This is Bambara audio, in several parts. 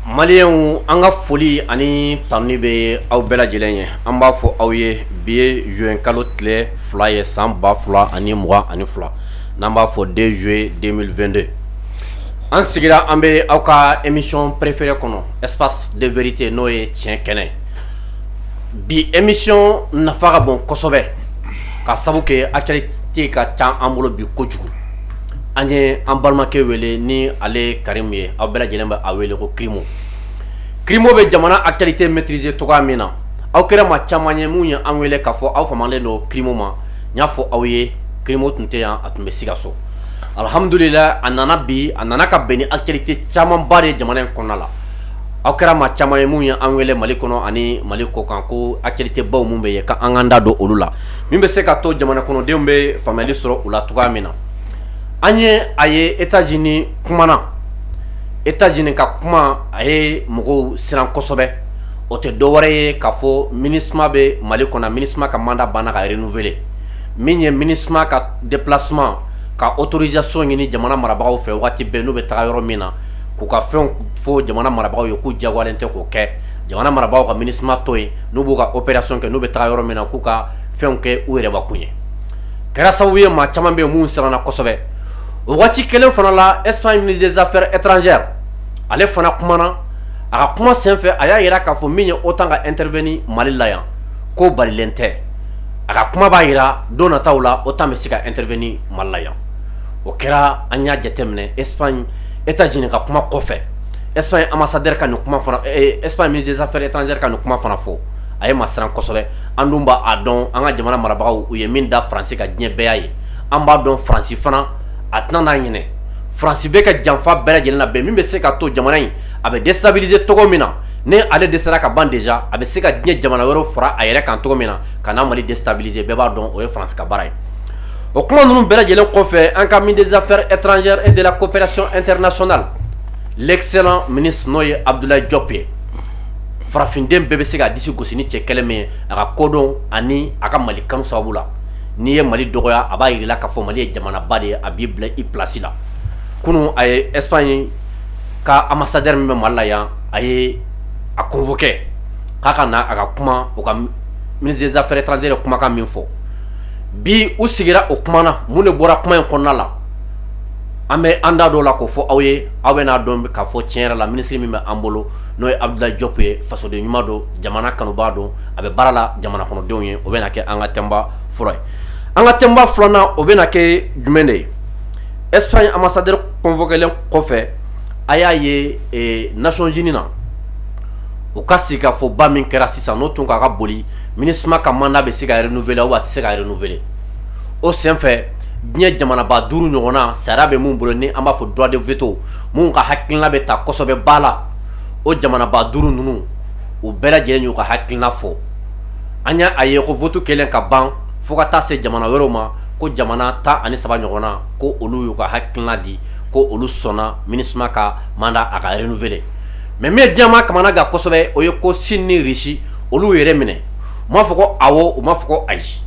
Malien an ka foli ani tanni bɛ aw bɛɛ lajɛlen ye. An b'a fɔ aw ye bi ye juin kalo tile 2 ye san 2022 n'an b'a fɔ 2 juillet 2022. An sigira an bɛ aw ka émission préférée kɔnɔ espace de vérité n'o ye tiɲɛ kɛnɛ. Bi émission nafa ka bon kosɛbɛ ka sabu kɛ actualité ka ca an bolo bi kojugu. An ye an balimakɛ wele ni ale Karimu ye, aw bɛɛ lajɛlen bɛ a wele ko Krimo. Krimo bɛ jamana actualité maîtriser togoya min na, aw kɛra maa caman ye mun ye an wele k'a fɔ aw famalen don Krimo ma. N y'a fɔ aw ye Krimo tun tɛ yan, a tun bɛ Sikaso. Alhamdulillah a nana bi, a nana ka bɛn ni actualité camanba de ye jamana in kɔnɔna la. Aw kɛra maa caman ye mun ye an wele Mali kɔnɔ ani Mali kɔ kan ko actualité baw mun bɛ yen ka an k'an da don olu la. Min bɛ se ka to jamana kɔnɔdenw bɛ faamuyali sɔrɔ u la togoya min na. An ye a ye États-Unis kumana. États-Unis ka kuma a ye mɔgɔw siran kosɛbɛ. O tɛ dɔ wɛrɛ ye k'a fɔ MINUSMA bɛ Mali kɔnɔ, MINUSMA ka mandat banna ka renouveler. Min ye MINUSMA ka déplacement ka autorisation ɲini jamana marabagaw fɛ waati bɛɛ n'u bɛ taga yɔrɔ min na k'u ka fɛnw fɔ jamana marabagaw ye k'u diyagoyalen tɛ k'o kɛ. Jamana marabagaw ka MINUSMA to yen n'u b'u ka opération kɛ n'u bɛ taga yɔrɔ min na k'u ka fɛnw kɛ u yɛrɛ bakun ye. Kɛra sababu ye maa caman bɛ yen mun siranna kosɛbɛ. O waati kelen fana la Espagne ministre des affaires étrangères ale fana kumana, a ka kuma senfɛ a y'a yira k'a fɔ min ye OTAN ka intervenir Mali la yan ko balilen tɛ. A ka kuma b'a yira don nataw la OTAN bɛ se ka intervenir Mali la yan. O kɛra an y'a jateminɛ Espagne États-Unis ka kuma kɔfɛ Espagne ambassadeur ka nin kuma fana Espagne ministre des affaires étrangères ka nin kuma fana fɔ a ye maa siran kosɛbɛ. An dun b'a dɔn an ka jamana marabagaw u ye min da Faransi ka diɲɛ bɛɛ y'a ye. An b'a dɔn Faransi fana a tɛna n'a ɲinɛ. Faransi bɛ ka janfa bɛɛ lajɛlen na bɛn min bɛ se ka to jamana in a bɛ déstabiliser togo min na ni ale dɛsɛra ka ban déjà a bɛ se ka diɲɛ jamana wɛrɛw fara a yɛrɛ kan togo min na ka na Mali déstabiliser bɛɛ b'a dɔn o ye Faransi ka baara ye. O kuma ninnu bɛɛ lajɛlen kɔfɛ an ka ministre des affaires étrangères et de la coopération internationale l'excellent ministre n'o ye Abdoulaye Diop ye. Farafinden bɛɛ bɛ se ka disi gosi ni cɛ kɛlɛ min ye a ka kodɔn ani a ka Mali kanu sababu la. N'i ye Mali dɔgɔya a b'a yir'i la k'a fɔ Mali ye jamanaba de ye a b'i bila i place la. Kunun a ye Espagne ka ambassadeur min bɛ Mali la yan a ye a convoqué k'a ka na a ka kuma o ka ministre des affaires étrangères ye kumakan min fɔ. Bi u sigira o kuma na mun de bɔra kuma in kɔnɔna la an bɛ an da dɔw la k'o fɔ aw ye aw bɛ n'a dɔn k'a fɔ tiɲɛ yɛrɛ la ministre min bɛ an bolo n'o ye Abdoulaye Diop ye fasoden ɲuman don jamana kanubaa don a bɛ baara la jamana kɔnɔdenw ye o bɛ na kɛ an ka thème ba fɔlɔ ye. An ka thème ba filanan o bɛ na kɛ jumɛn de ye. Espagne ambassadeur convoquélen kɔfɛ a y'a ye Nations Unies na u ka sigi ka fɔ ba min kɛra sisan n'o tun k'a ka boli MINUSMA ka mandat bɛ se ka renouveler ou a tɛ se ka renouveler. O senfɛ diɲɛ jamanaba 5 ɲɔgɔnna sariya bɛ mun bolo ni an b'a fɔ droit de veto mun ka hakilina bɛ ta kosɛbɛ ba la o jamanaba 5 ninnu u bɛɛ lajɛlen y'u ka hakilina fɔ. An y'a ye ko vote kɛlen ka ban fo ka taa se jamana wɛrɛw ma ko jamana 13 ɲɔgɔnna ko olu y'u ka hakilina di ko olu sɔnna MINUSMA ka mandat a ka renouveler. Mais min ye diɲɛma kamana gan kosɛbɛ o ye ko Chine ni Russie olu yɛrɛ minɛ u m'a fɔ ko awɔ u m'a fɔ ko ayi.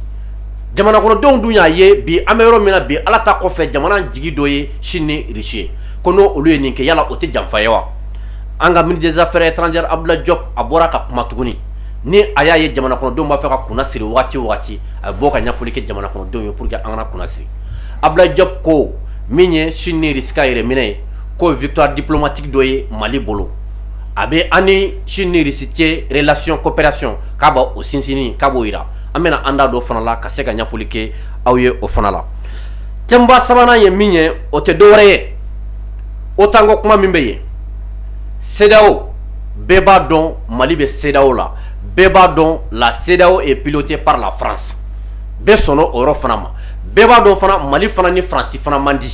Jamana kɔnɔdenw dun y'a ye bi an bɛ yɔrɔ min na bi ala ta kɔfɛ jamana jigi dɔ ye Chine ni Russie ye ko n'o olu ye nin kɛ yala o tɛ janfa ye wa. An ka ministre des affaires étrangères Abdoulaye Diop a bɔra ka kuma tuguni ni a y'a ye jamana kɔnɔdenw b'a fɛ ka kunna siri waati o waati a bɛ bɔ ka ɲɛfɔli kɛ jamana kɔnɔdenw ye pour que an kana kunna siri. Abdoulaye Diop ko min ye Chine ni Russie ka yɛrɛ minɛ ye k'o victoire diplomatique dɔ ye Mali bolo a bɛ an ni Chine ni Russie cɛ relation coopération k'a b'o sinsinni k'a b'o yira an bɛna an da dɔ fana la ka se ka ɲɛfɔli kɛ aw ye o fana la. Thème ba sabanan ye min ye o tɛ dɔ wɛrɛ ye OTAN ko kuma min bɛ yen CEDEAO bɛɛ b'a dɔn Mali bɛ CEDEAO la bɛɛ b'a dɔn la CEDEAO est pilotée par la France bɛɛ sɔnna o yɔrɔ fana ma bɛɛ b'a dɔn fana Mali fana ni Faransi fana man di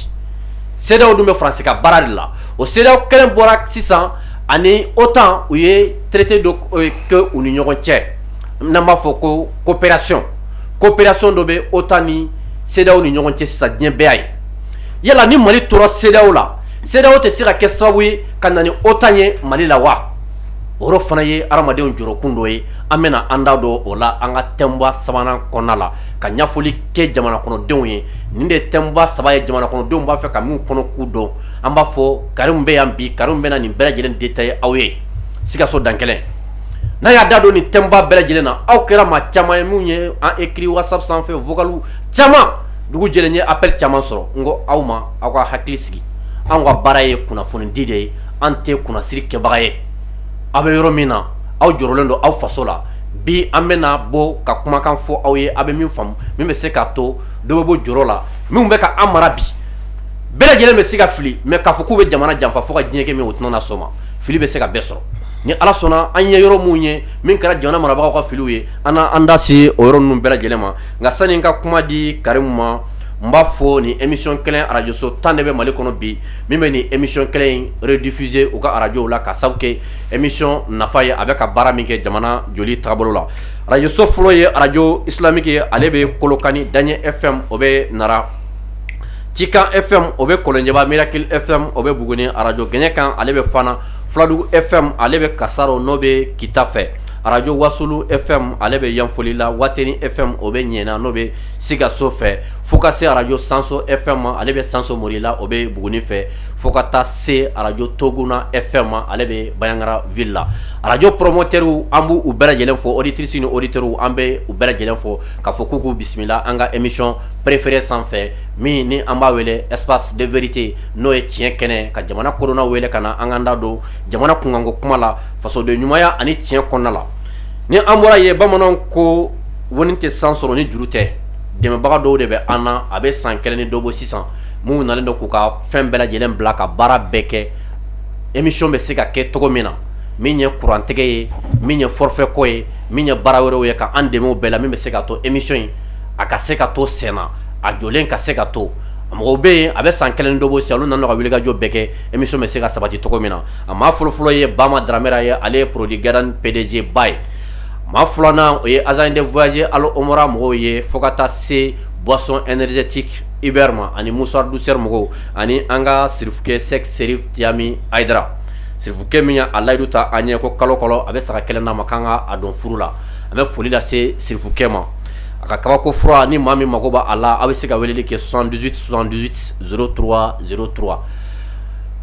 CEDEAO dun bɛ Faransi ka baara de la o CEDEAO kelen bɔra sisan ani OTAN u ye traité dɔ kɛ u ni ɲɔgɔn cɛ n'an b'a fɔ ko coopération dɔ bɛ OTAN ni CEDEAO ni ɲɔgɔn cɛ sisan diɲɛ bɛɛ y'a ye. Yala ni Mali tora CEDEAO la CEDEAO tɛ se ka kɛ sababu ye ka na ni OTAN ye Mali la wa oro fana ye aramadenw jorokun dɔ ye an bɛna an da don o la an ka thème sabanan kɔnɔna la ka ɲɛfɔli kɛ jamana kɔnɔdenw ye nin de thème saba ye jamana kɔnɔdenw b'a fɛ ka min kɔnɔ k'u dɔn an b'a fɔ Karim bɛ yan bi Karim bɛna nin bɛɛ lajɛlen détailler aw ye Sikaso dankɛlɛ n'a y'a da don nin thème bɛɛ lajɛlen na aw kɛra maa caman ye mun ye an écrit WhatsApp sanfɛ vocal caman dugu jɛlen ye appel caman sɔrɔ n ko aw ma aw ka hakili sigi an ka baara ye kunnafoni di de ye an tɛ kunnasiri kɛbaga ye aw bɛ yɔrɔ min na aw jɔrɔlen don aw faso la bi an bɛna bɔ ka kumakan fɔ aw ye aw bɛ min faamu min bɛ se k'a to dɔ bɛ bɔ jɔrɔ la minnu bɛ ka an mara bi bɛɛ lajɛlen bɛ se ka fili mais k'a fɔ k'u bɛ jamana janfa fo ka diɲɛ kɛ min o tɛna na sɔn ma fili bɛ se ka bɛɛ sɔrɔ ni ala sɔnna an ye yɔrɔ mun ye min kɛra jamana marabagaw ka filiw ye an da se o yɔrɔ ninnu bɛɛ lajɛlen ma nka sani n ka kuma di Karimu ma n b'a fɔ nin émission kelen radio so 10 de bɛ Mali kɔnɔ bi min bɛ nin émission kelen in rediffuser u ka radio la ka sabu kɛ émission nafa ye a bɛ ka baara min kɛ jamana joli taabolo la radio so fɔlɔ ye radio islamique ye ale bɛ Kolokani Daɲɛ FM o bɛ Nara Cikan FM o bɛ Kolonjɛba Miracle FM o bɛ Buguni radio Gɛɲɛkan ale bɛ Fana Filadugu FM ale bɛ Kasaro n'o bɛ Kita fɛ radio Wasulu FM ale bɛ Yanfoli la Wateni FM o bɛ Ɲɛna n'o bɛ Sikaso fɛ fo ka se radio Sanso FM ale bɛ Sanso Mori la o bɛ Buguni fɛ fo ka taa se radio Toguna FM ale bɛ Bayangara ville la radio promoteur an b'u bɛɛ lajɛlen fɔ auditrices ni auditeurs an bɛ u bɛɛ lajɛlen fɔ k'a fɔ k'u bisimila an ka émission préférée sanfɛ min ni an b'a wele espace de vérité n'o ye tiɲɛ kɛnɛ ka jamana korona wele ka na an ka da don jamana kunkanko kuma la fasoden ɲumanya ani tiɲɛ kɔnɔna la ni an bɔra ye bamananw ko woni tɛ san sɔrɔ ni juru tɛ dɛmɛbaga dɔw de bɛ an na a bɛ san kelen ni dɔ bɔ sisan mun nalen don k'u ka fɛn bɛɛ lajɛlen bila ka baara bɛɛ kɛ émission bɛ se ka kɛ cogo min na min ye kurantigɛ ye min ye forfait ko ye min ye baara wɛrɛw ye ka an dɛmɛ o bɛɛ la min bɛ se ka to émission in a ka se ka to senna a jɔlen ka se ka to mɔgɔw bɛ yen a bɛ san kelen ni dɔ bɔ sisan olu nana ka wulikajɔ bɛɛ kɛ émission bɛ se ka sabati cogo min na a maa fɔlɔfɔlɔ ye Bama Dramera ye ale ye produit garant PDG ba ye maa filanan o ye agent de voyage Alo Omora mɔgɔw ye fo ka taa se boisson énergétique Iber ma ani moussard douceur mɔgɔw ani an ka sirifukɛ Sek Serif Tiami Aidara sirifukɛ min a layidu ta an ɲɛ ko kalo kalo a bɛ saga kelen d'a ma k'an ka a dɔn furu la an bɛ foli lase sirifukɛ ma a ka kabako fura ni maa min mago b'a la a bɛ se ka weleli kɛ 78 78 03 03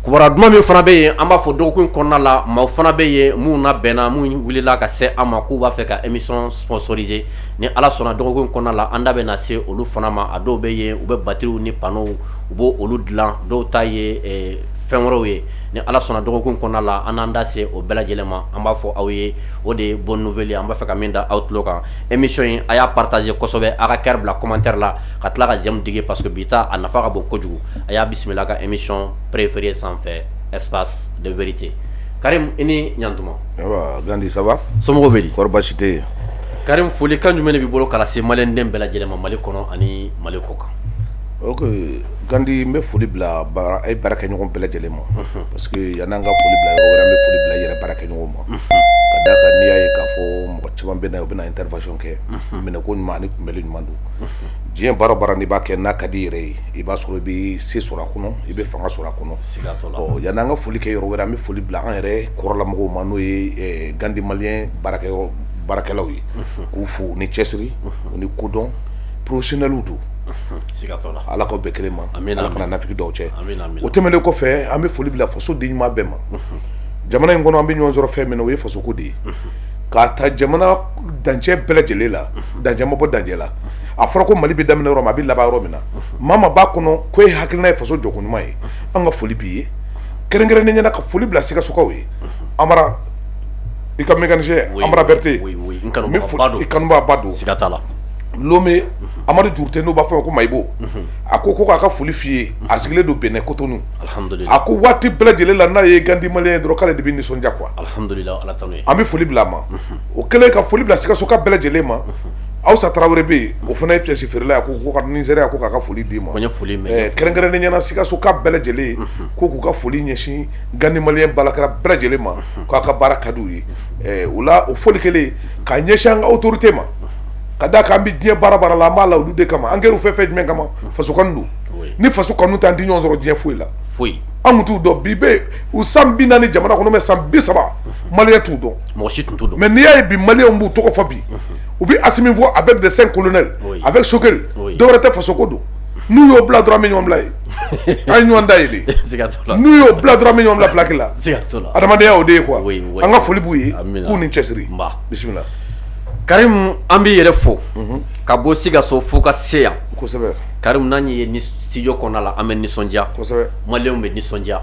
kubara duman min fana bɛ yen an b'a fɔ dɔgɔkun kɔnɔna la maaw fana bɛ yen mun na bɛnna mun wulila ka se an ma k'u b'a fɛ ka émission sponsoriser ni ala sɔnna dɔgɔkun kɔnɔna la an da bɛ na se olu fana ma a dɔw bɛ yen u bɛ batteries ni panneaux u b'o olu dilan dɔw ta ye fɛn wɛrɛw ye ni ala sɔnna dɔgɔkun kɔnɔna la an n'an da se o bɛɛ lajɛlen ma an b'a fɔ aw ye o de ye bonne nouvelle ye an b'a fɛ ka min da aw tulo kan émission in a y'a partager kosɛbɛ a ka kɛr bila commentaire la ka tila ka j'aime digi parce que bi ta a nafa ka bon kojugu a y'a bisimila ka émission préférée sanfɛ espace de vérité Karim i ni ɲantuma awa Gandi ça va somɔgɔw bɛ di kɔri baasi tɛ yen Karim folikan jumɛn de b'i bolo ka lase maliyɛnden bɛɛ lajɛlen ma Mali kɔnɔ ani Mali kɔ kan ok Gandi n bɛ foli bila baarakɛɲɔgɔn bɛɛ lajɛlen ma parce que yan'an ka foli bila yɔrɔ wɛrɛ an bɛ foli bila yɛrɛ baarakɛɲɔgɔn ma ka d'a kan n'i y'a ye k'a fɔ mɔgɔ caman bɛ na u bɛna intervention kɛ minɛko ɲuman ani kunbɛli ɲuman don diɲɛ baara o baara n'i b'a kɛ n'a ka di yɛrɛ ye i b'a sɔrɔ i bɛ se sɔrɔ a kɔnɔ i bɛ fanga sɔrɔ a kɔnɔ yan'an ka foli kɛ yɔrɔ wɛrɛ an bɛ foli bila an yɛrɛ kɔrɔlamɔgɔw ma n'o ye Gandi maliyɛn baarakɛlaw ye k'u fo u ni cɛsiri u ni kodɔn professionnels don ala k'aw bɛɛ kelen ma ala kana nafiki dɔw cɛ o tɛmɛnen kɔfɛ an bɛ foli bila faso den ɲuman bɛɛ ma jamana in kɔnɔ an bɛ ɲɔgɔn sɔrɔ fɛn min na o ye fasoko de ye k'a ta jamana dancɛ bɛɛ lajɛlen la dancɛ ma bɔ dancɛ la a fɔra ko Mali bɛ daminɛ yɔrɔ min a bɛ laban yɔrɔ min na maa ma b'a kɔnɔ ko ye hakilina ye faso jɔko ɲuman ye an ka foli b'i ye kɛrɛnkɛrɛnnen ɲɛna ka foli bila Sikasokaw ye Amara i ka mécanicien Amara Berté i kanuba ba don Lome Amadu Jurute n'o b'a fɔ ko Mayibo a ko k'a ka foli f'i ye a sigilen don Benin Cotonou a ko waati bɛɛ lajɛlen la n'a ye Gandi maliyɛn dɔrɔn k'ale de bɛ nisɔndiya quoi an bɛ foli bila a ma o kɛlen ka foli bila Sikasoka bɛɛ lajɛlen ma Awusa Tarawele bɛ yen o fana ye pièce feerela ye ko ka Nizeriya ko k'a ka foli d'i ma kɛrɛnkɛrɛnnen ɲɛna Sikasoka bɛɛ lajɛlen ko k'u ka foli ɲɛsin Gandi maliyɛn balakɛla bɛɛ lajɛlen ma k'a ka baara ka d'u ye o la o foli kɛlen k'a ɲɛsin an ka autorité ma ka d'a kan an bɛ diɲɛ baara la an b'a la olu de kama an kɛra u fɛn jumɛn kama faso kanu don ni faso kanu tɛ an tɛ ɲɔgɔn sɔrɔ diɲɛ foyi la an kun t'u dɔn bi bɛ u san 40 jamana kɔnɔ mɛ san 30 malien tout don mais n'i y'a ye bi malien b'u tɔgɔ fɔ bi u bi Assimi fɔ avec des 5 colonels avec Choguel dɔwɛrɛ tɛ faso ko don n'u y'o bila dɔrɔn an bɛ ɲɔgɔn bila ye an ye ɲɔgɔn da ye de n'u y'o bila dɔrɔn an bɛ ɲɔgɔn bila pilaki la adamadenya o de ye quoi an ka foli b'u ye k'u ni cɛsiri bisimila. Karim an b'i yɛrɛ fo ka bɔ Sikaso fo ka se yan kosɛbɛ. Karim n'an ye ni studio kɔnɔna la an bɛ nisɔndiya kosɛbɛ maliyɛnw bɛ nisɔndiya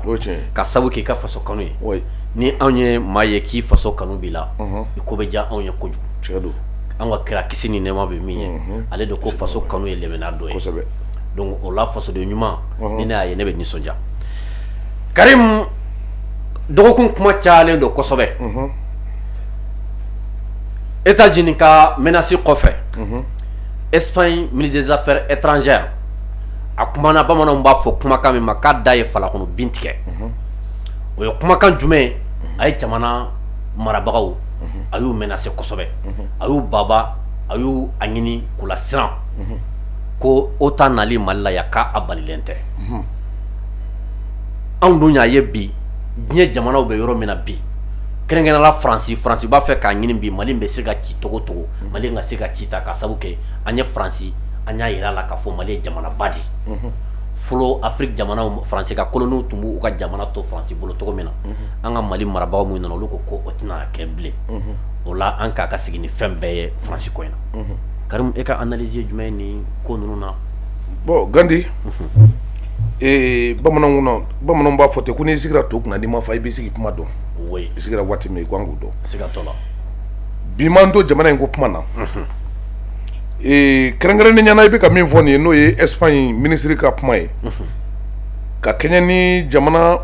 ka sabu k'i ka faso kanu ye ni anw ye maa ye k'i faso kanu b'i la i ko bɛ diya anw ye kojugu tiɲɛ don an ka kira kisi ni nɛɛma bɛ min ye ale de ko faso kanu ye lɛmɛnna dɔ ye kosɛbɛ donc o la fasoden ɲuman ni ne y'a ye ne bɛ nisɔndiya. Karim dɔgɔkun kuma cayalen don kosɛbɛ États-Unis ka menace kɔfɛ Espagne ministre des affaires étrangères a kumana bamananw b'a fɔ kumakan min ma k'a da ye falakɔnɔ bin tigɛ o ye kumakan jumɛn a ye jamana marabagaw a y'u menace kosɛbɛ a y'u baba a y'u a ɲini k'u lasiran ko OTAN nali Mali la yan k'a balilen tɛ anw dun y'a ye bi diɲɛ jamanaw bɛ yɔrɔ min na bi kɛrɛnkɛrɛnnenya Faransi b'a fɛ k'a ɲini bi Mali bɛ se ka ci togo togo Mali ka se ka ci ta ka sabu kɛ an ye Faransi an y'a yira la k'a fɔ Mali ye jamanaba de fɔlɔ Afrique jamanaw Faransi ka koloniw tun b'u ka jamana to Faransi bolo cogo min na an ka Mali marabagaw min nana olu ko o tɛna kɛ bilen o la an k'a ka sigi ni fɛn bɛɛ ye Faransi ko in na Karim e ka analyse ye jumɛn ni ko ninnu na. Bon Gandi bamananw b'a fɔ ten ko n'i sigira to kunna n'i ma fa i b'i sigi kuma dɔn i sigira waati min i kan k'o dɔn sigatɔ la bi m'an to jamana in ko kuma na kɛrɛnkɛrɛnnen ɲɛna i bɛ ka min fɔ nin ye n'o ye Espagne ministre ka kuma ye ka kɛɲɛ ni jamana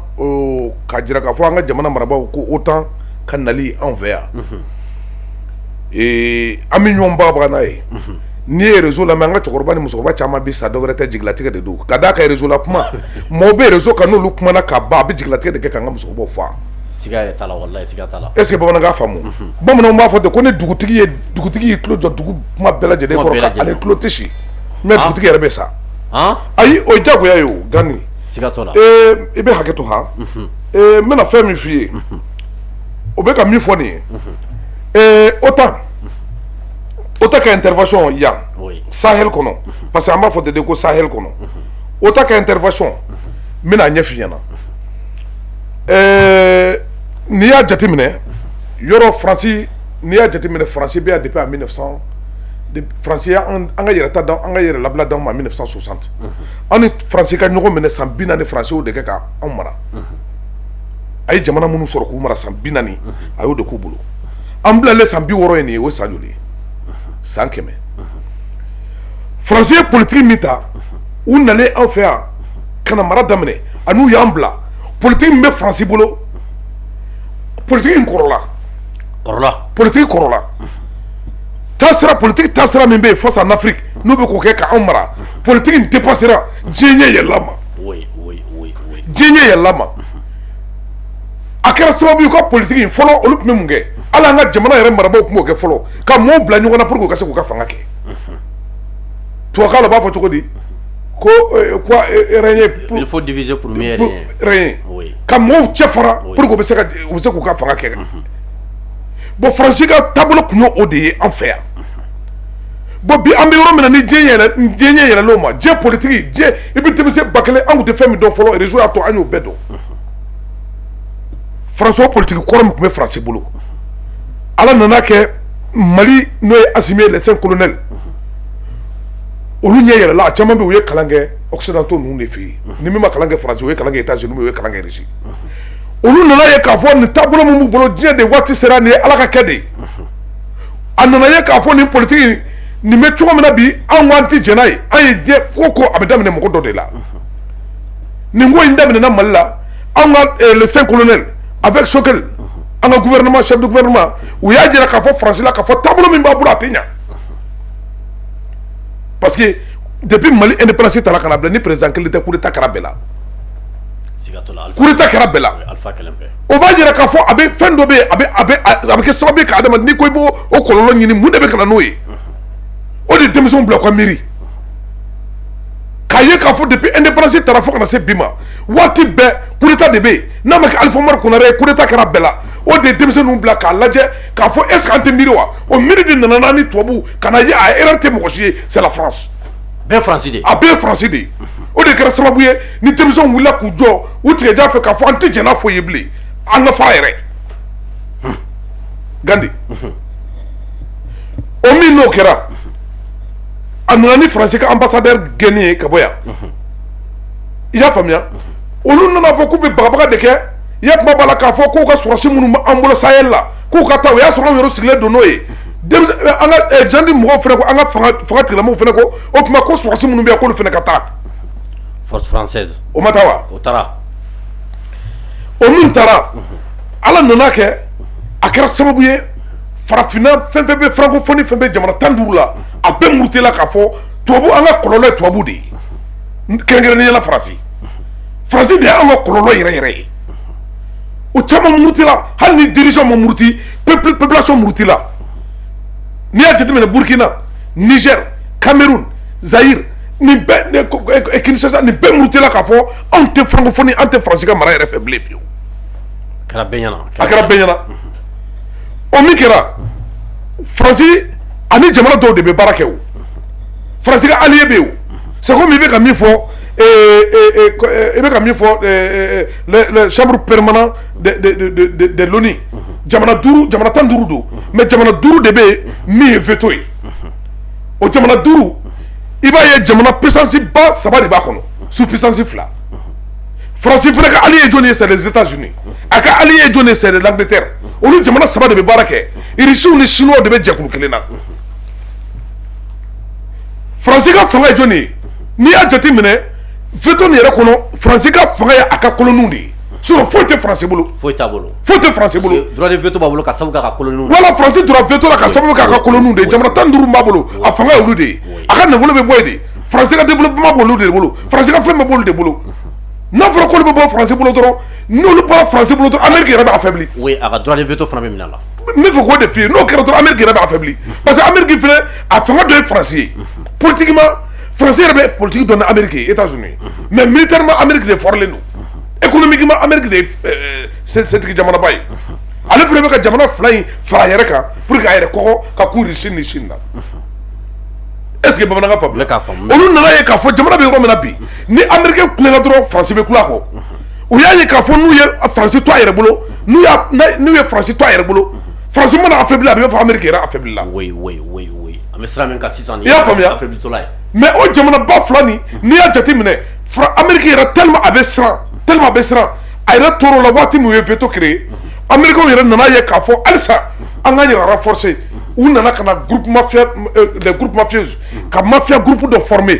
ka jira k'a fɔ an ka jamana marabagaw ko OTAN ka nali anw fɛ yan an bɛ ɲɔgɔn baga n'a ye n'i ye réseau lamɛn an ka cɛkɔrɔba ni musokɔrɔba caman bi sa dɔwɛrɛ tɛ jigilatigɛ de don ka d'a kan réseau la kuma mɔgɔw bɛ réseau kan n'olu kumana ka ban a bɛ jigilatigɛ de kɛ k'an ka musokɔrɔbaw faga siga yɛrɛ t'a la walayi siga t'a la est ce que bamanankan faamu bamananw b'a fɔ ten ko ni dugutigi y'i tulo jɔ dugu kuma bɛɛ lajɛlen kɔrɔ ka ale tulo tɛ si mais dugutigi yɛrɛ bɛ sa ayi o ye diyagoya ye o Gani sigatɔ la i bɛ hakɛ to han n bɛna fɛn min f'i ye o bɛ ka min fɔ nin ye OTAN ka intervention yan Sahel kɔnɔ parce que an b'a fɔ de ko Sahel kɔnɔ OTAN ka intervention n bɛna ɲɛf'i ɲɛna n'i y'a jateminɛ yɔrɔ Faransi n'i y'a jateminɛ Faransi bɛ yan depuis en 1900 Faransi y'an ka yɛrɛta d'an an ka yɛrɛ labila d'anw ma en 1960 an ni Faransi ka ɲɔgɔn minɛ san 40 Faransi y'o de kɛ ka anw mara a ye jamana minnu sɔrɔ k'u mara san 40 a y'o de k'u bolo an bilalen san 60 ye nin ye o ye san joli ye san 100 Faransi ye politique min ta u nalen anw fɛ yan ka na mara daminɛ ani u y'an bila politique min bɛ Faransi bolo politique in kɔrɔla politique kɔrɔla taasira politique taasira min bɛ yen face en Afrique n'u bɛ k'o kɛ ka anw mara politique in dépassera diɲɛ ɲɛ yɛlɛla ma diɲɛ ɲɛ yɛlɛla ma a kɛra sababu ye u ka politique in fɔlɔ olu tun bɛ mun kɛ hali an ka jamana yɛrɛ marabagaw tun b'o kɛ fɔlɔ ka mɔɔw bila ɲɔgɔn na pour que u ka se k'u ka fanga kɛ tubabukan la u b'a fɔ cogo di ko quoi il faut diviser pour mieux régner ka mɔɔw cɛ fara pour que u bɛ se k'u ka fanga kɛ bon Faransi ka taabolo tun y'o de ye an fɛ yan bon bi an bɛ yɔrɔ min na ni diɲɛ ɲɛ yɛlɛl'o ma diɲɛ politique diɲɛ i bɛ denmisɛn ba kelen an tun tɛ fɛn min dɔn fɔlɔ réseau y'a to an y'o bɛɛ dɔn Faransi o politique kɔrɔ min tun bɛ Faransi bolo ala nana kɛ Mali n'o ye Assimi les 5 colonels olu ɲɛ yɛlɛla a caman bɛ u ye kalan kɛ occidentaux ninnu de fɛ yen ni min ma kalan kɛ Faransi o ye kalan kɛ États-Unis u ye kalan kɛ Russie olu nana ye k'a fɔ nin taabolo min b'u bolo diɲɛ de waati sera nin ye ala ka kɛ de a nana ye k'a fɔ nin politique nin bɛ cogo min na bi anw k'an ti jɛn n'a ye an ye diɲɛ ko a bɛ daminɛ mɔgɔ dɔ de la nin ko in daminɛna Mali la anw ka les 5 colonels avec Choguel an ka gouvernement chef de gouvernement u y'a jira k'a fɔ Faransi la k'a fɔ taabolo min b'a bolo a tɛ ɲa parce que depuis Mali indépendance ta la ka na bila ni président kelen tɛ coup d'état kɛra bɛɛ la coup d'état kɛra bɛɛ la o b'a jira k'a fɔ a bɛ fɛn dɔ bɛ yen a bɛ kɛ sababu ye ka adamaden n'i ko i b'o kɔlɔlɔ ɲini mun de bɛ ka na n'o ye o de ye denmisɛnw bila u ka miiri k'a ye k'a fɔ depuis indépendance taara fo ka na se bi ma waati bɛɛ coup d'état de bɛ yen n'a ma kɛ Alifa Umaru Konare ye coup d'état kɛra bɛɛ la o de denmisɛnninw bila k'a lajɛ k'a fɔ est ce que an tɛ miiri wa o miiri de nana n'a ni tubabu ka na ye a erreur tɛ mɔgɔ si ye c'est la France bɛɛ faransi de a bɛɛ ye faransi de ye o de kɛra sababu ye ni denmisɛnw wulila k'u jɔ u tigɛja fɛ k'a fɔ an tɛ jɛn n'a fɔ ye bilen an nafa yɛrɛ Gandi o min n'o kɛra a nana ni faransi ka ambassadeur gɛnni ye ka bɔ yan i y'a faamuya olu nana fɔ k'u bɛ bagabaga de kɛ i y'a kuma b'a la k'a fɔ k'u ka sɔrɔsi minnu b'an bolo Sahel la k'u ka taa o y'a sɔrɔ anw yɛrɛ sigilen don n'o ye an ka jandi mɔgɔw fana ko an ka fanga tigilamɔgɔw fana ko o tuma ko sɔrɔsi minnu bɛ yan k'olu fana ka taa force française o ma taa wa o taara o min taara ala nana kɛ a kɛra sababu ye farafinna fɛn fɛn bɛ francophonie fɛn bɛ jamana 15 la a bɛɛ murutila k'a fɔ tubabu an ka kɔlɔlɔ ye tubabu de ye kɛrɛnkɛrɛnnenya la faransi de ye an ka kɔlɔlɔ yɛrɛ yɛrɛ ye o caman murutila hali ni dirigeant ma muruti population murutila n'i y'a jateminɛ Burkina Niger Cameroun Zaïre nin bɛɛ Kinshasa nin bɛɛ murutila k'a fɔ anw tɛ francophonie an tɛ faransi ka mara yɛrɛ fɛ bilen fiyewu a kɛra bɛɛ ɲɛna o min kɛra faransi ani jamana dɔw de bɛ baara kɛ o faransi ka allié bɛ yen o c'est comme i bɛ ka min fɔ le chambre permanent de l'ONU jamana 15 don mais jamana 5 de bɛ yen min ye veto ye o jamana 5 i b'a ye jamana puissance ba 3 de b'a kɔnɔ sous puissance 2 faransi fana ka allié jɔn ye c'est les États-Unis a ka allié jɔn ye c'est l'Angleterre olu jamana 3 de bɛ baara kɛ Russiw ni Chinois de bɛ jɛkulu kelen na faransi ka fanga ye jɔn ye n'i y'a jateminɛ veto nin yɛrɛ kɔnɔ faransi ka fanga ye a ka colonies de ye sinon foyi tɛ faransi bolo foyi t'a bolo foyi tɛ faransi bolo droit de veto b'a bolo ka sababu k'a ka colonies voilà faransi droit veto la ka sababu k'a ka colonies de ye jamana 15 b'a bolo a fanga ye olu de ye a ka nafolo bɛ bɔ yen de faransi ka développement b'olu de bolo faransi ka fɛn bɛ b'olu de bolo n'a fɔra k'olu bɛ bɔ faransi bolo dɔrɔn n'olu bɔra faransi bolo dɔrɔn Amérique yɛrɛ bɛ affaibli oui a ka droit de veto fana bɛ minɛ a la n bɛ fɛ k'o de f'i ye n'o kɛra dɔrɔn Amérique yɛrɛ bɛ affaibli parce que Amérique fana a fanga dɔ ye faransi ye politiquement faransi yɛrɛ bɛ politique dɔn ni Amérique ye États-Unis mais militairement Amérique de fɔrilen don économiquement Amérique de ye setigi jamanaba ye ale fana bɛ ka jamana 2 in fara a yɛrɛ kan pour que a yɛrɛ kɔgɔ ka k'u Russie ni Chine na est ce que bamanankan faamu olu nana ye k'a fɔ jamana bɛ yɔrɔ min na bi ni Américain kulela dɔrɔn faransi bɛ kula kɔ u y'a ye k'a fɔ n'u ye faransi to a yɛrɛ bolo n'u ye faransi to a yɛrɛ bolo faransi mana affaibli a bɛ fɔ Amérique yɛrɛ affaibli la oui an bɛ sira min kan sisan i y'a faamuya affaibli tɔla ye mais o jamana ba 2 nin n'i y'a jateminɛ Amérique yɛrɛ tellement a bɛ siran a yɛrɛ tor'o la waati min u ye veto créé Américains yɛrɛ nana ye k'a fɔ halisa an k'an yɛrɛ renforcer u nana ka na les groupes mafieux ka mafia groupe dɔ former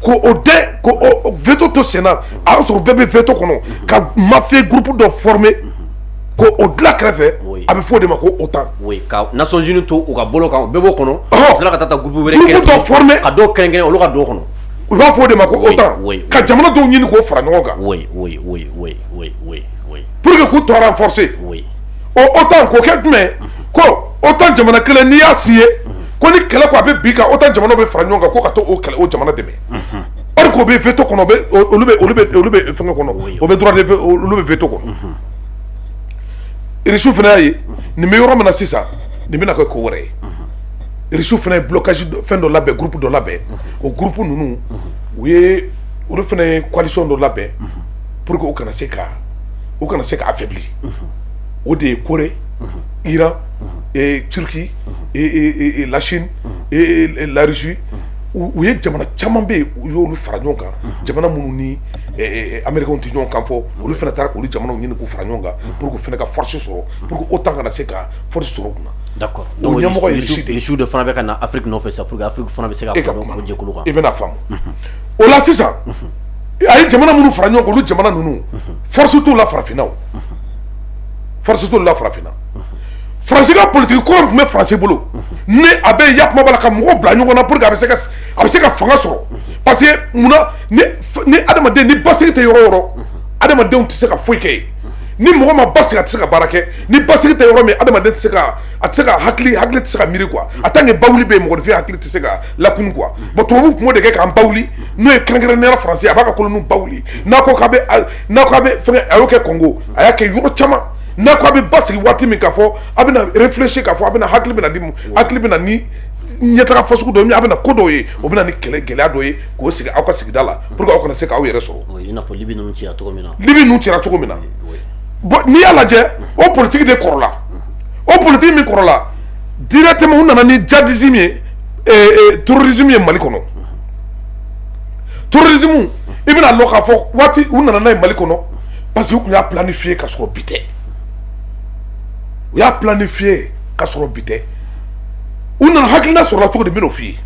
ko veto to sen na a y'a sɔrɔ bɛɛ bɛ veto kɔnɔ ka mafia groupe dɔ former ko o dilan kɛrɛfɛ a bɛ fɔ o de ma ko OTAN. oui ka Nations Unies to u ka bolo kan u bɛɛ b'o kɔnɔ u tila ka taa groupe wɛrɛ groupe dɔ former ka dɔw kɛrɛnkɛrɛn olu ka don o kɔnɔ u b'a fɔ o de ma ko OTAN ka jamana dɔw ɲini k'o fara ɲɔgɔn kan oui pour que k'u tɔ renforcer o OTAN k'o kɛ jumɛn ko OTAN jamana kelen n'i y'a signé ko ni kɛlɛ ko a bɛ bin kan OTAN jamana bɛ fara ɲɔgɔn kan ko ka to o jamana dɛmɛ or k'o bɛ veto kɔnɔ olu bɛ fɛngɛ kɔnɔ o bɛ droit de olu bɛ veto kɔnɔ Russiw fana y'a ye nin bɛ yɔrɔ min na sisan nin bɛna kɛ ko wɛrɛ ye Russiw fana ye blocage fɛn dɔ labɛn groupe dɔ labɛn o groupe ninnu olu fana ye coalition dɔ labɛn pour que u kana se ka affaibli o de ye Corée Iran Turquie la Chine la Russie u ye jamana caman bɛ yen u y'olu fara ɲɔgɔn kan jamana minnu ni Américains tɛ ɲɔgɔn kan fɔ olu fana taara k'olu jamanaw ɲini k'u fara ɲɔgɔn kan pour que u fana ka force sɔrɔ pour que OTAN kana se ka force sɔrɔ u kunna. d'accord donc Russie de fana bɛ ka na Afrique nɔfɛ sa pour que Afrique fana bɛ se ka fara o jɛkulu kan. i bɛna faamu o la sisan a ye jamana minnu fara ɲɔgɔn kan olu jamana ninnu force t'u la farafinna o force t'u la farafinna. Faransi ka politique ko tun bɛ Faransi bolo ni a bɛ yakuma b'a la ka mɔgɔw bila ɲɔgɔn na pour que a bɛ se ka fanga sɔrɔ parce que munna ni adamaden ni basigi tɛ yɔrɔ o yɔrɔ adamadenw tɛ se ka foyi kɛ yen ni mɔgɔ ma basigi a tɛ se ka baara kɛ ni basigi tɛ yɔrɔ min adamaden tɛ se ka hakili tɛ se ka miiri quoi en tant que bawuli bɛ yen mɔgɔninfin hakili tɛ se ka lakunu quoi bon tubabu tun b'o de kɛ k'an bawuli n'o ye kɛrɛnkɛrɛnnenya Faransi a b'a ka koloniw bawuli n'a ko k'a bɛ fɛngɛ a y'o kɛ Congo a y'a kɛ yɔrɔ caman n'a ko a bɛ basigi waati min k'a fɔ a bɛna réfléchir k'a fɔ a bɛna hakili bɛna di hakili bɛna ni ɲɛtaga fasugu dɔ ye a bɛna ko dɔw ye o bɛna ni gɛlɛya dɔ ye k'o sigi aw ka sigida la pour que aw kana se k'aw yɛrɛ sɔrɔ. i n'a fɔ Libi ninnu cira cogo min na. Libi ninnu cira cogo min na bon n'i y'a lajɛ o politique de kɔrɔla o politique min kɔrɔla directement u nana ni djihadisme ye terrorisme ye Mali kɔnɔ terrorisme i bɛna lɔ k'a fɔ waati u nana n'a ye Mali kɔnɔ parce que u tun y'a planifié ka sɔrɔ bi tɛ u y'a planifié ka sɔrɔ bi tɛ u nana hakilina sɔrɔla cogo di n bɛn'o f'i ye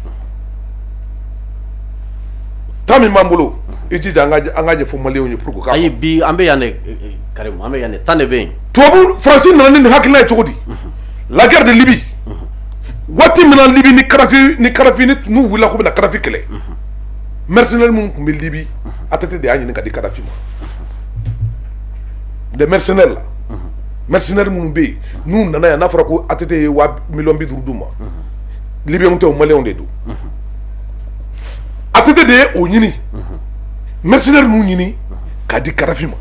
temps min b'an bolo i jija an ka ɲɛfɔ maliyɛnw ye pour que ayi bi an bɛ yan de Karim an bɛ yan de temps de bɛ yen. tubabu Faransi nana ni nin hakilina ye cogo di la guerre de Libye waati min na Libye ni Kadhafi n'u wulila k'u bɛna Kadhafi kɛlɛ mercenaires minnu tun bɛ Libye ATT de y'a ɲini ka di Kadhafi ma des mercenaires la mercenaires minnu bɛ yen n'u nana yan n'a fɔra ko ATT ye 1,50 d'u ma Libyɛnw tɛ o maliyɛnw de don ATT de ye o ɲini mercenaires ninnu ɲini k'a di Kadhafi ma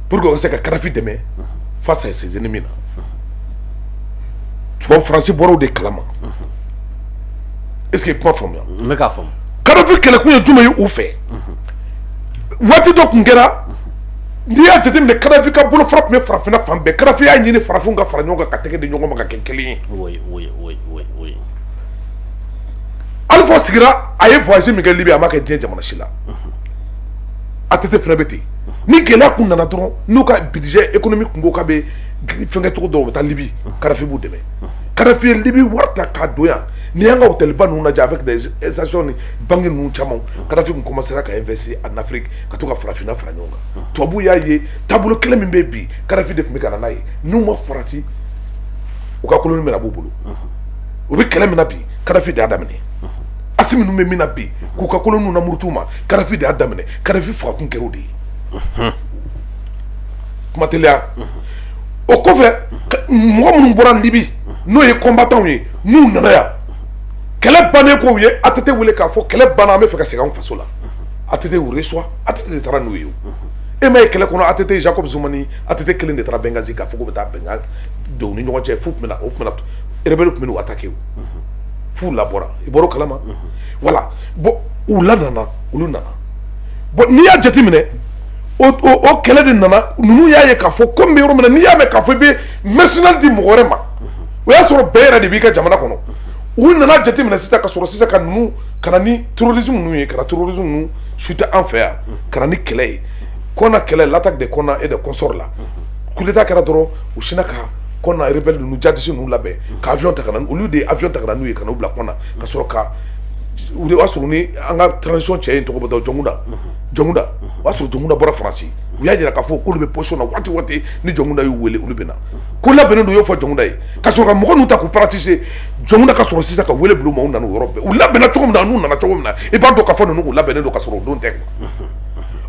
pour que o ka se ka Kadhafi dɛmɛ face à ses ennemis na tubabu Faransi bɔra o de kalama est-ce que kuma faamuya. n bɛ k'a faamu. Kadhafi kɛlɛkun ye jumɛn ye u fɛ waati dɔ tun kɛra n'i y'a jateminɛ Kadhafi ka bolofara tun bɛ farafinna fan bɛɛ Kadhafi y'a ɲini farafinw ka fara ɲɔgɔn kan ka tɛgɛ di ɲɔgɔn ma ka kɛ kelen ye. oui. Alpha sigira a ye voyage min kɛ Libye a ma kɛ diɲɛ jamana si la ATT fana bɛ ten ni gɛlɛya kun nana dɔrɔn n'u ka budget économique kun ko k'a bɛ fɛnkɛ cogo dɔw u bɛ taa Libye Kadhafi b'u dɛmɛ Kadhafi ye Libye wari ta k'a don yan n'i y'an ka hôtelba ninnu lajɛ avec des stations ni banque ninnu caman Kadhafi kun commencera ka investir en Afrique ka to ka farafinna fara ɲɔgɔn kan tubabuw y'a ye taabolo kelen min bɛ bi Kadhafi de tun bɛ ka na n'a ye n'u ma farati u ka koloni bɛna b'u bolo u bɛ kɛlɛ min na bi Kadhafi de y'a daminɛ Assimi minnu bɛ min na bi k'u ka koloniw namurutu ma Kadhafi de y'a daminɛ Kadhafi fagakun kɛra o de ye kuma teliya o kɔfɛ mɔgɔ minnu bɔra Libye n'o ye combattants ye n'u nana yan kɛlɛ bannen ko u ye ATT wele k'a fɔ kɛlɛ banna an bɛ fɛ ka segin an faso la ATT y'u reçoit ATT de taara n'u ye e ma ye kɛlɛ kɔnɔ ATT Jacob Zuma ni ATT kelen de taara Benghazi k'a fɔ k'u bɛ taa bɛnkan don u ni ɲɔgɔn cɛ f'u tun bɛ na rebelle tun bɛ n'u attaquer o f'u labɔra i bɔra o kalama voilà bon u lanana olu nana bon n'i y'a jateminɛ o kɛlɛ de nana ninnu y'a ye k'a fɔ ko n bɛ yɔrɔ min na n'i y'a mɛn k'a fɔ i bɛ mercenaire di mɔgɔ wɛrɛ ma o y'a sɔrɔ bɛɛ yɛrɛ de b'i ka jamana kɔnɔ u nana jateminɛ sisan ka sɔrɔ sisan ka ninnu ka na ni terrorisme ninnu ye ka na terrorisme ninnu chuter an fɛ yan ka na ni kɛlɛ ye Kɔna kɛlɛ l'attaque de Kɔna et de consorts là coup d'état kɛra dɔrɔn u sinna ka Kɔna rebelle ninnu djihadistes ninnu labɛn ka avion ta ka na olu de avion ta ka na n'u ye ka n'u bila Kɔna ka sɔrɔ ka u de b'a sɔrɔ ni an ka transition cɛ in tɔgɔ bɛ taa Jɔnkuda o b'a sɔrɔ Jɔnkuda bɔra Faransi u y'a jira k'a fɔ k'olu bɛ position na waati waati ni Jɔnkuda y'u wele olu bɛ na ko labɛnnen don u y'o fɔ Jɔnkuda ye ka sɔrɔ ka mɔgɔ ninnu ta k'u pratiquer Jɔnkuda ka sɔrɔ sisan ka wele bila u ma u nana o yɔrɔ bɛɛ u labɛnna cogo min na n'u nana cogo min na i b'a dɔn k'a fɔ ninnu k'u labɛnnen don ka sɔrɔ o don tɛ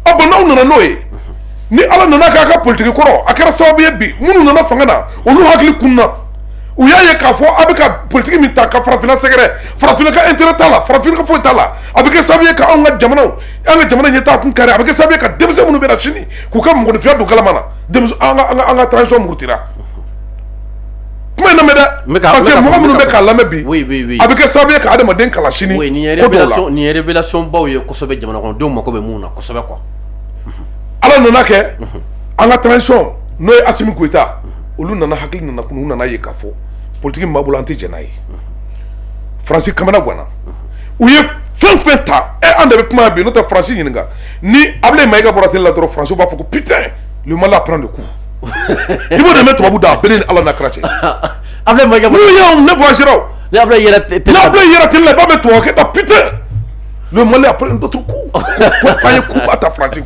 ɔ bon n'aw nana n'o ye ni Ala nana k'a ka politique kɔrɔ a kɛra sababu ye bi minnu nana fanga na olu hakili kunna u y'a ye k'a fɔ a bɛ ka politique min ta ka farafinna sɛgɛrɛ farafinna ka intérêt t'a la farafinna ka foyi t'a la a bɛ kɛ sababu ye ka anw ka jamana ɲɛtaa kun kari a bɛ kɛ sababu ye ka denmisɛn minnu bɛ na sini k'u ka mɔgɔninfinya don kalama na an ka transition murutira kuma in lamɛn dɛ parce que mɔgɔ minnu bɛ k'a lamɛn bi a bɛ kɛ sababu ye ka adamaden kalan sini ko dɔw la nin ye révélation baw ye kosɛbɛ jamana kɔnɔdenw mako bɛ mun na kosɛbɛ quoi Ala nana kɛ an ka transition n'o ye Assimi Goïta olu nana hakili nana kunu u nana ye k'a fɔ politique min b'a bolo an tɛ jɛn n'a ye Faransi kamana ganna u ye fɛn fɛn ta an de bɛ kuma bi n'o tɛ Faransi ɲininka ni Ablaye Mayiga bɔra télé la dɔrɔn Faransiw b'a fɔ ko putain le Mali apprend le coup i b'o de mɛn tubabu da bɛɛ ni Ala n'a kira cɛ Ablaye Mayiga n'u ye ne voyagera o ni Ablaye yɛrɛ télé la i b'a mɛn tubabu kɛ ta putain le Mali apprend d'autres coups ko k'an ye coup ba ta Faransi